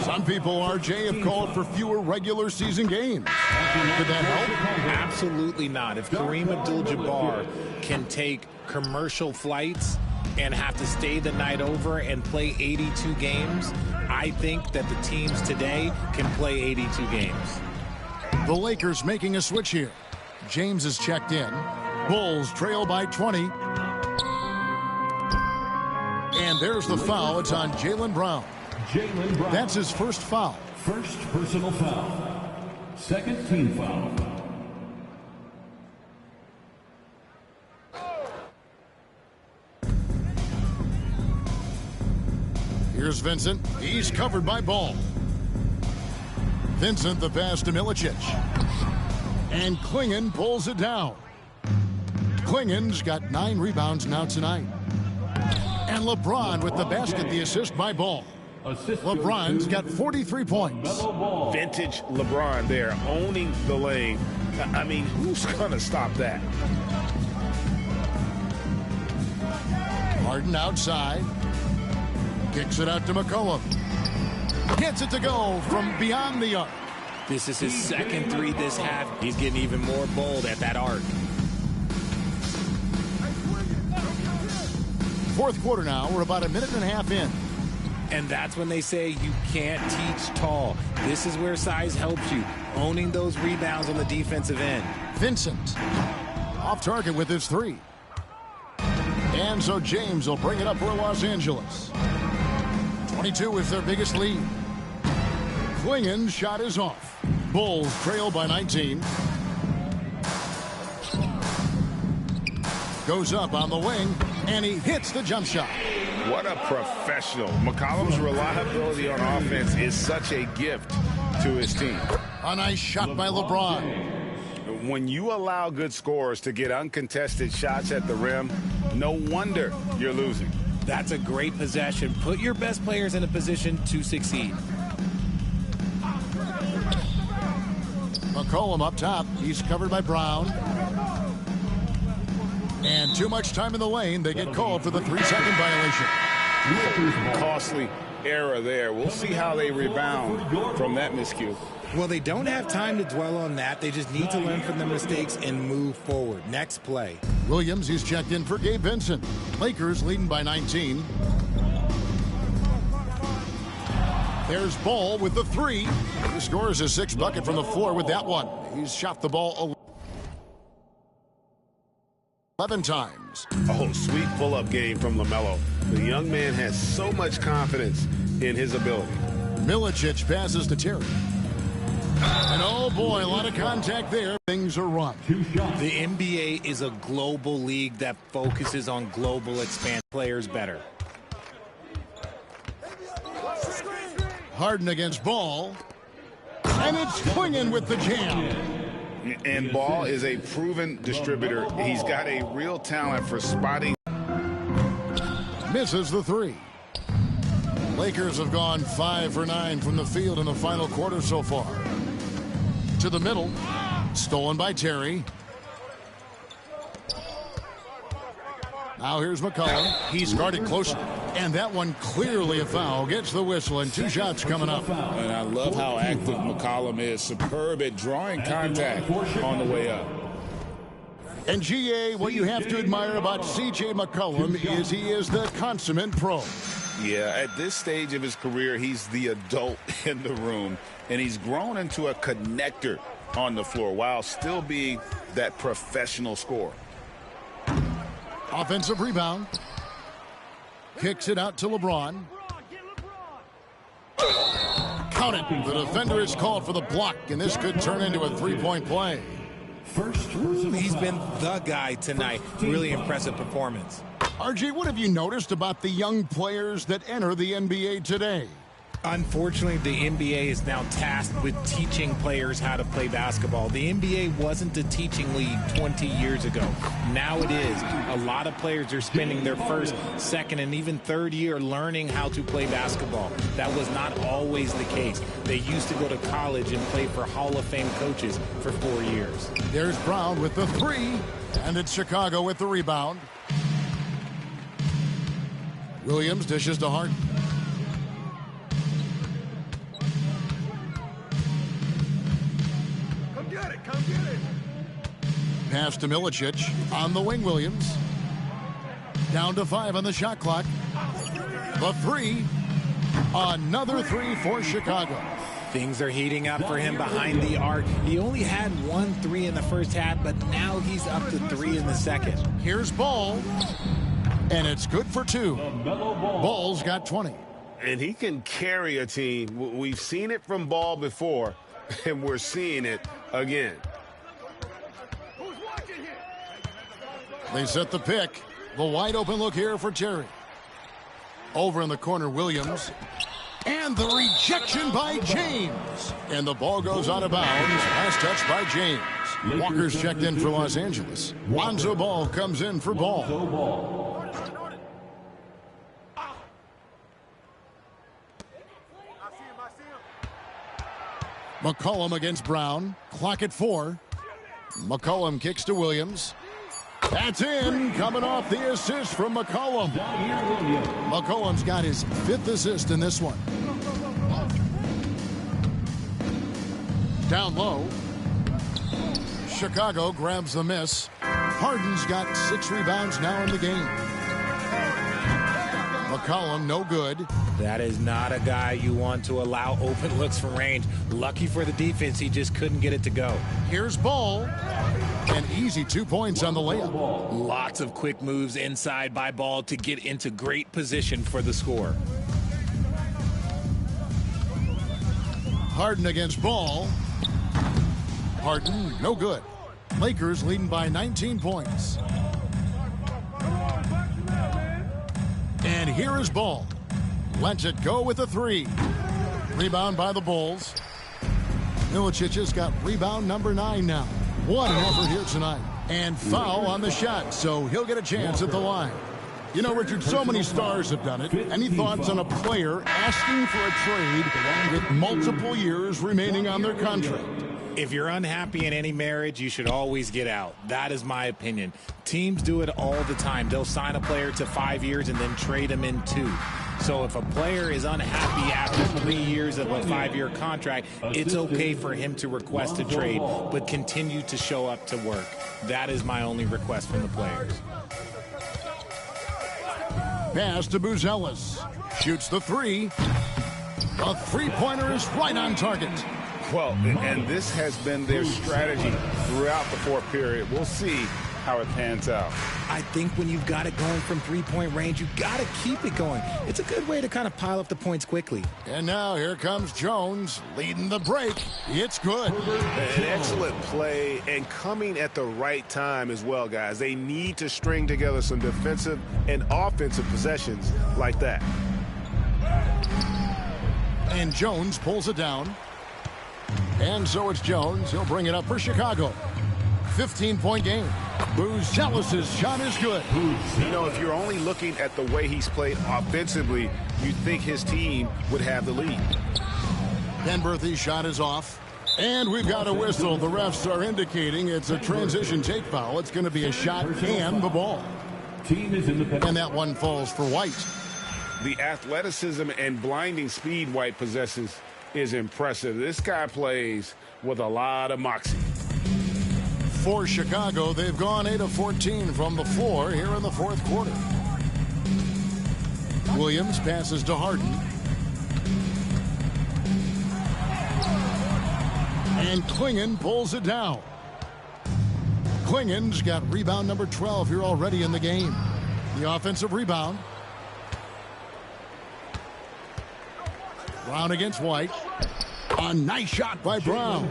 Some people, RJ, have called for fewer regular season games. Could that help? Absolutely not. If Kareem Abdul-Jabbar can take commercial flights and have to stay the night over and play 82 games, I think that the teams today can play 82 games. The Lakers making a switch here. James is checked in. Bulls trail by 20. And there's the foul. It's on Jaylen Brown. Jaylen Brown. That's his first foul. First personal foul. Second team foul. Here's Vincent. He's covered by Ball. Vincent, the pass to Milicic. And Clingan pulls it down. Clingan's got 9 rebounds now tonight. And LeBron with the basket, the assist by Ball. LeBron's got 43 points. Vintage LeBron there, owning the lane. I mean, who's going to stop that? Harden outside. Kicks it out to McCollum. Gets it to go from beyond the arc. This is his second 3 this half. He's getting even more bold at that arc. Fourth quarter now. We're about a minute and a half in. And that's when they say you can't teach tall. This is where size helps you. Owning those rebounds on the defensive end. Vincent off target with his 3. And so James will bring it up for Los Angeles. 22 is their biggest lead. Clingan's shot is off. Bulls trail by 19. goes up on the wing, and he hits the jump shot. What a professional. McCollum's reliability on offense is such a gift to his team. A nice shot by LeBron. When you allow good scorers to get uncontested shots at the rim, no wonder you're losing. That's a great possession. Put your best players in a position to succeed. McCollum up top. He's covered by Brown. And too much time in the lane. They get called for the 3-second violation. Costly error there. We'll see how they rebound from that miscue. Well, they don't have time to dwell on that. They just need to learn from their mistakes and move forward. Next play. Williams, he's checked in for Gabe Vincent. Lakers leading by 19. There's Ball with the 3. He scores his 6th bucket from the floor with that one. He's shot the ball 11 times. Oh, sweet pull-up game from LaMelo. The young man has so much confidence in his ability. Milicic passes to Terry. And oh boy, a lot of contact there. Things are run. The NBA is a global league that focuses on global expansion. Players better. Harden against Ball. And it's swinging with the jam. And Ball is a proven distributor. He's got a real talent for spotting. Misses the 3. Lakers have gone 5 for 9 from the field in the final quarter so far. To the middle. Stolen by Terry. Now here's McCollum. He's guarded closely. And that one clearly a foul. Gets the whistle and 2 shots coming up. And I love how active McCollum is. Superb at drawing contact on the way up. And GA, what you have to admire about C.J. McCollum is he is the consummate pro. Yeah, at this stage of his career, he's the adult in the room. And he's grown into a connector on the floor while still being that professional scorer. Offensive rebound. Kicks it out to LeBron. Count it. The defender is called for the block, and this could turn into a 3-point play. He's been the guy tonight. Really impressive performance. RG, what have you noticed about the young players that enter the NBA today? Unfortunately, the NBA is now tasked with teaching players how to play basketball. The NBA wasn't a teaching league 20 years ago. Now it is. A lot of players are spending their first, second, and even third year learning how to play basketball. That was not always the case. They used to go to college and play for Hall of Fame coaches for 4 years. There's Brown with the 3, and it's Chicago with the rebound. Williams dishes to Harden. Pass to Milicic on the wing. Williams down to 5 on the shot clock. The 3, another 3 for Chicago. Things are heating up for him behind the arc. He only had 1 3 in the first half, but now he's up to 3 in the second. Here's Ball, and it's good for 2. Ball's got 20. And he can carry a team. We've seen it from Ball before, and we're seeing it again. They set the pick. The wide open look here for Terry. Over in the corner, Williams. And the rejection by James. And the ball goes out of bounds. Last touch by James. Walker's checked in for Los Angeles. Lonzo Ball comes in for Ball. McCollum against Brown. Clock at 4. McCollum kicks to Williams. That's in, coming off the assist from McCollum. McCollum's got his 5th assist in this one. Down low. Chicago grabs the miss. Harden's got 6 rebounds now in the game. McCollum, no good. That is not a guy you want to allow open looks from range. Lucky for the defense, he just couldn't get it to go. Here's Ball. An easy 2 points on the layup. Lots of quick moves inside by Ball to get into great position for the score. Harden against Ball. Harden, no good. Lakers leading by 19 points. here is Ball. Lets it go with a three. Rebound by the Bulls. Milicic has got rebound number 9 now. One effort here tonight. And foul on the shot, so he'll get a chance at the line. You know, Richard, so many stars have done it. Any thoughts on a player asking for a trade with multiple years remaining on their contract? If you're unhappy in any marriage, you should always get out. That is my opinion. Teams do it all the time. They'll sign a player to 5 years and then trade him in 2. So if a player is unhappy after 3 years of a 5-year contract, it's okay for him to request a trade, but continue to show up to work. That is my only request from the players. Pass to Buzelis. Shoots the three. The three-pointer is right on target. Well, and this has been their strategy throughout the fourth period. We'll see how it pans out. I think when you've got it going from three-point range, you've got to keep it going. It's a good way to kind of pile up the points quickly. And now here comes Jones leading the break. It's good. An excellent play and coming at the right time as well, guys. They need to string together some defensive and offensive possessions like that. And Jones pulls it down. And so it's Jones. He'll bring it up for Chicago. 15-point game. Buzelis' shot is good. You know, if you're only looking at the way he's played offensively, you'd think his team would have the lead. Penberthy's shot is off. And we've got a whistle. The refs are indicating it's a transition take foul. It's going to be a shot and the ball. And that one falls for White. The athleticism and blinding speed White possesses is impressive. This guy plays with a lot of moxie. For Chicago, they've gone 8 of 14 from the floor here in the fourth quarter. Williams passes to Harden. And Klingon pulls it down. Klingon's got rebound number 12 here already in the game. The offensive rebound. Brown against White. A nice shot by Brown.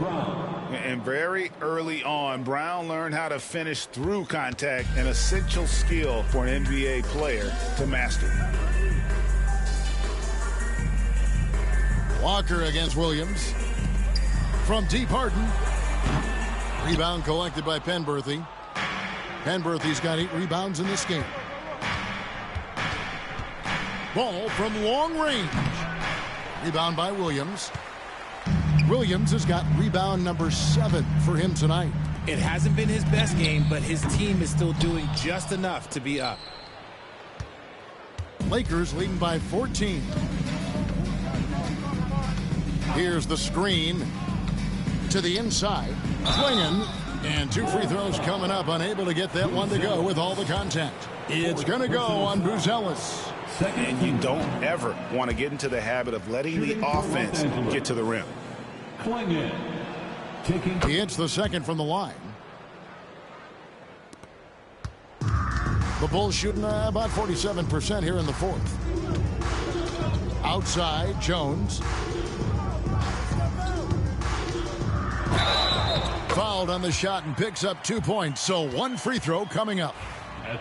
And very early on, Brown learned how to finish through contact, an essential skill for an NBA player to master. Walker against Williams. From deep, Harden. Rebound collected by Penberthy. Penberthy's got 8 rebounds in this game. Ball from long range. Rebound by Williams. Williams has got rebound number 7 for him tonight. It hasn't been his best game, but his team is still doing just enough to be up. Lakers leading by 14. Here's the screen to the inside. Klingon, and 2 free throws coming up, unable to get that one to go with all the contact. It's going to go on Buzelis. And you don't ever want to get into the habit of letting the offense get to the rim. He hits the second from the line. The Bulls shooting about 47% here in the fourth. Outside, Jones. Fouled on the shot and picks up 2 points. So 1 free throw coming up.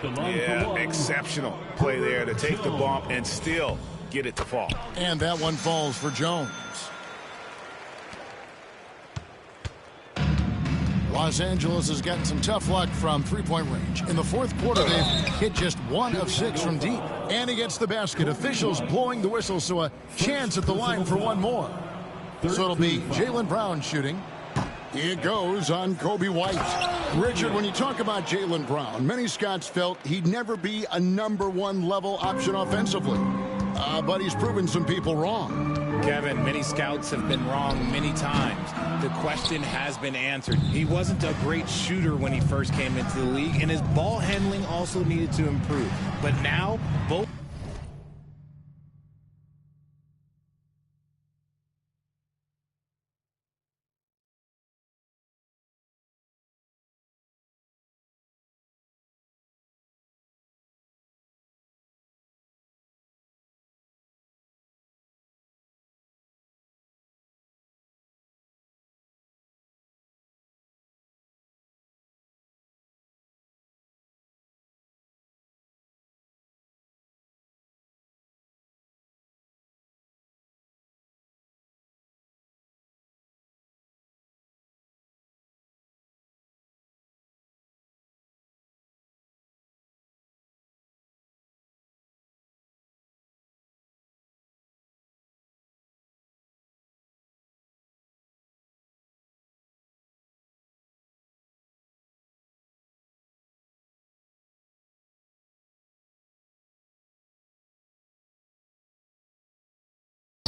Yeah, exceptional play there to take the bump and still get it to fall. And that one falls for Jones. Los Angeles has gotten some tough luck from three-point range. In the fourth quarter, they've hit just 1 of 6 from deep. And he gets the basket. Officials blowing the whistle, so a chance at the line for one more. So it'll be Jaylen Brown shooting. It goes on Kobe White. Richard, when you talk about Jaylen Brown, many Scots felt he'd never be a #1 level option offensively. But he's proven some people wrong. Kevin, many scouts have been wrong many times. The question has been answered. He wasn't a great shooter when he first came into the league, and his ball handling also needed to improve. But now, both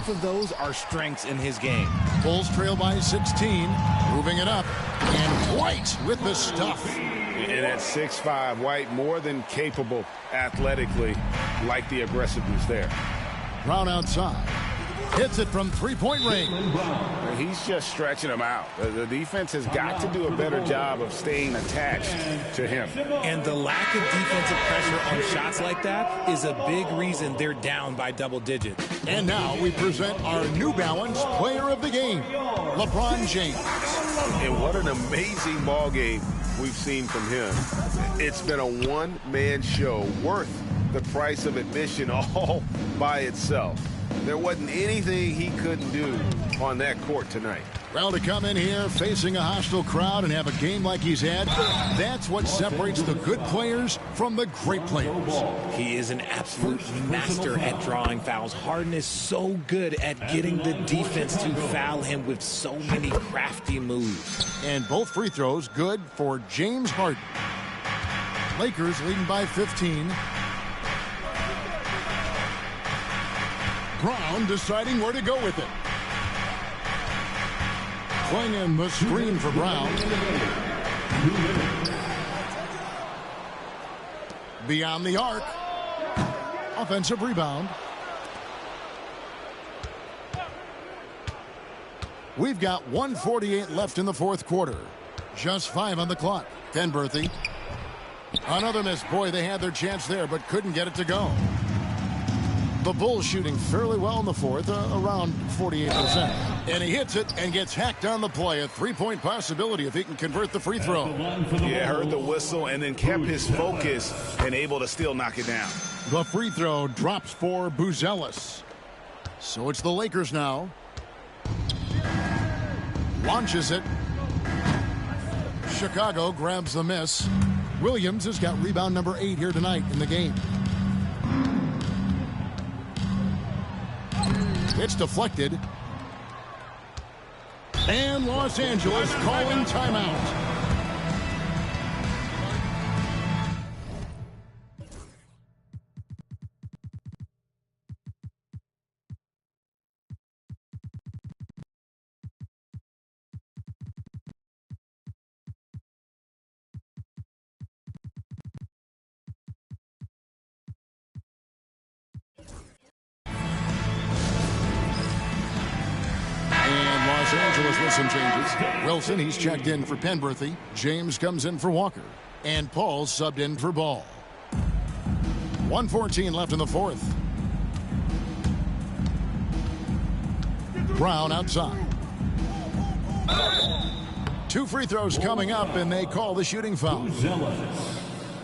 Both of those are strengths in his game. Bulls trail by 16, moving it up, and White with the stuff. And at 6'5", White more than capable athletically, like the aggressiveness there. Brown outside. Hits it from three-point range. He's just stretching him out. The defense has got to do a better job of staying attached to him. And the lack of defensive pressure on shots like that is a big reason they're down by double digits. And now we present our New Balance Player of the Game, LeBron James. And what an amazing ball game we've seen from him. It's been a one-man show worth the price of admission all by itself. There wasn't anything he couldn't do on that court tonight. Well, to come in here facing a hostile crowd and have a game like he's had, that's what separates the good players from the great players. He is an absolute master at drawing fouls. Harden is so good at getting the defense to foul him with so many crafty moves. And both free throws good for James Harden. Lakers leading by 15. Brown deciding where to go with it. Playing the screen for Brown. Beyond the arc. Offensive rebound. We've got 1:48 left in the fourth quarter. Just 5 on the clock. Penberthy. Another miss. Boy, they had their chance there, but couldn't get it to go. The Bulls shooting fairly well in the fourth, around 48%. And he hits it and gets hacked on the play. A three-point possibility if he can convert the free throw. Yeah, heard the whistle and then kept his focus and able to still knock it down. The free throw drops for Buzelis. So it's the Lakers now. Launches it. Chicago grabs the miss. Williams has got rebound number 8 here tonight in the game. It's deflected. And Los Angeles calling timeout. Los Angeles with some changes. Wilson, he's checked in for Penberthy. James comes in for Walker. And Paul subbed in for Ball. 1:14 left in the fourth. Brown outside. 2 free throws coming up, and they call the shooting foul.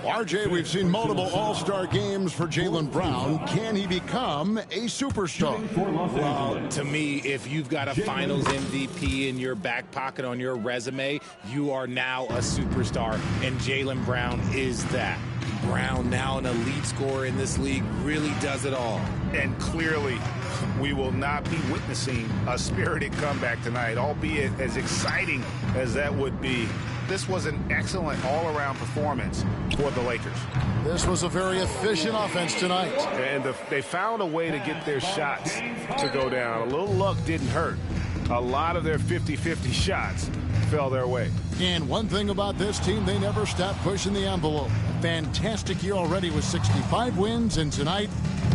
RJ, we've seen multiple all-star games for Jaylen Brown. Can he become a superstar? Well, to me, if you've got a finals MVP in your back pocket on your resume, you are now a superstar, and Jaylen Brown is that. Brown, now an elite scorer in this league, really does it all. And clearly, we will not be witnessing a spirited comeback tonight, albeit as exciting as that would be. This was an excellent all-around performance for the Lakers. This was a very efficient offense tonight. And they found a way to get their shots to go down. A little luck didn't hurt. A lot of their 50-50 shots fell their way. And one thing about this team, they never stop pushing the envelope. Fantastic year already with 65 wins, and tonight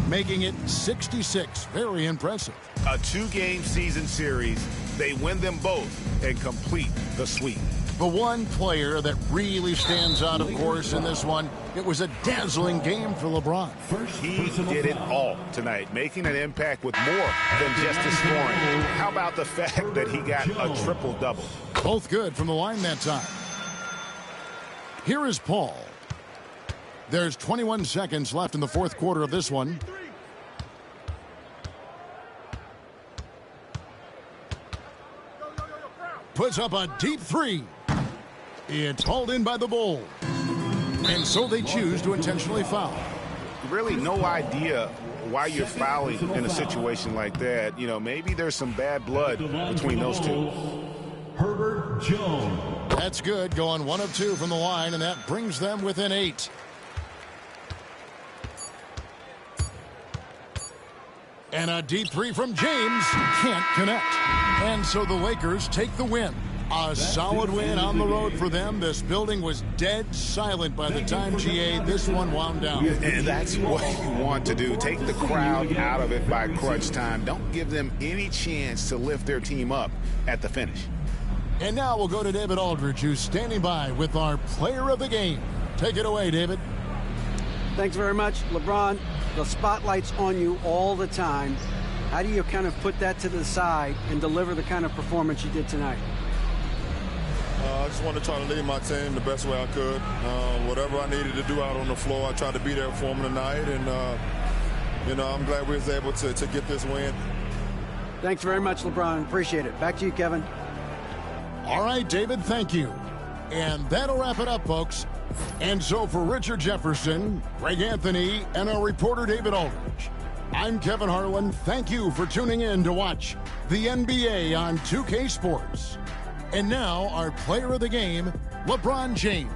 making it 66. Very impressive. A 2-game season series. They win them both and complete the sweep. The one player that really stands out, of course, in this one, it was a dazzling game for LeBron. He did it all tonight, making an impact with more than just his scoring. How about the fact that he got a triple-double? Both good from the line that time. Here is Paul. There's 21 seconds left in the fourth quarter of this one. Puts up a deep 3. It's hauled in by the Bulls. And so they choose to intentionally foul. Really no idea why you're fouling in a situation like that. You know, maybe there's some bad blood between those two. Herbert Jones. That's good, going 1 of 2 from the line, and that brings them within 8. And a deep three from James. Can't connect. And so the Lakers take the win. A solid win on the road for them. This building was dead silent by the time, GA, this one wound down. And that's what you want to do. Take the crowd out of it by crunch time. Don't give them any chance to lift their team up at the finish. And now we'll go to David Aldridge, who's standing by with our player of the game. Take it away, David. Thanks very much, LeBron. The spotlight's on you all the time. How do you kind of put that to the side and deliver the kind of performance you did tonight? I just wanted to try to lead my team the best way I could. Whatever I needed to do out on the floor, I tried to be there for them tonight. And, I'm glad we was able to get this win. Thanks very much, LeBron. Appreciate it. Back to you, Kevin. All right, David, thank you. And that'll wrap it up, folks. And so for Richard Jefferson, Greg Anthony, and our reporter David Aldridge, I'm Kevin Harlan. Thank you for tuning in to watch the NBA on 2K Sports. And now our player of the game, LeBron James.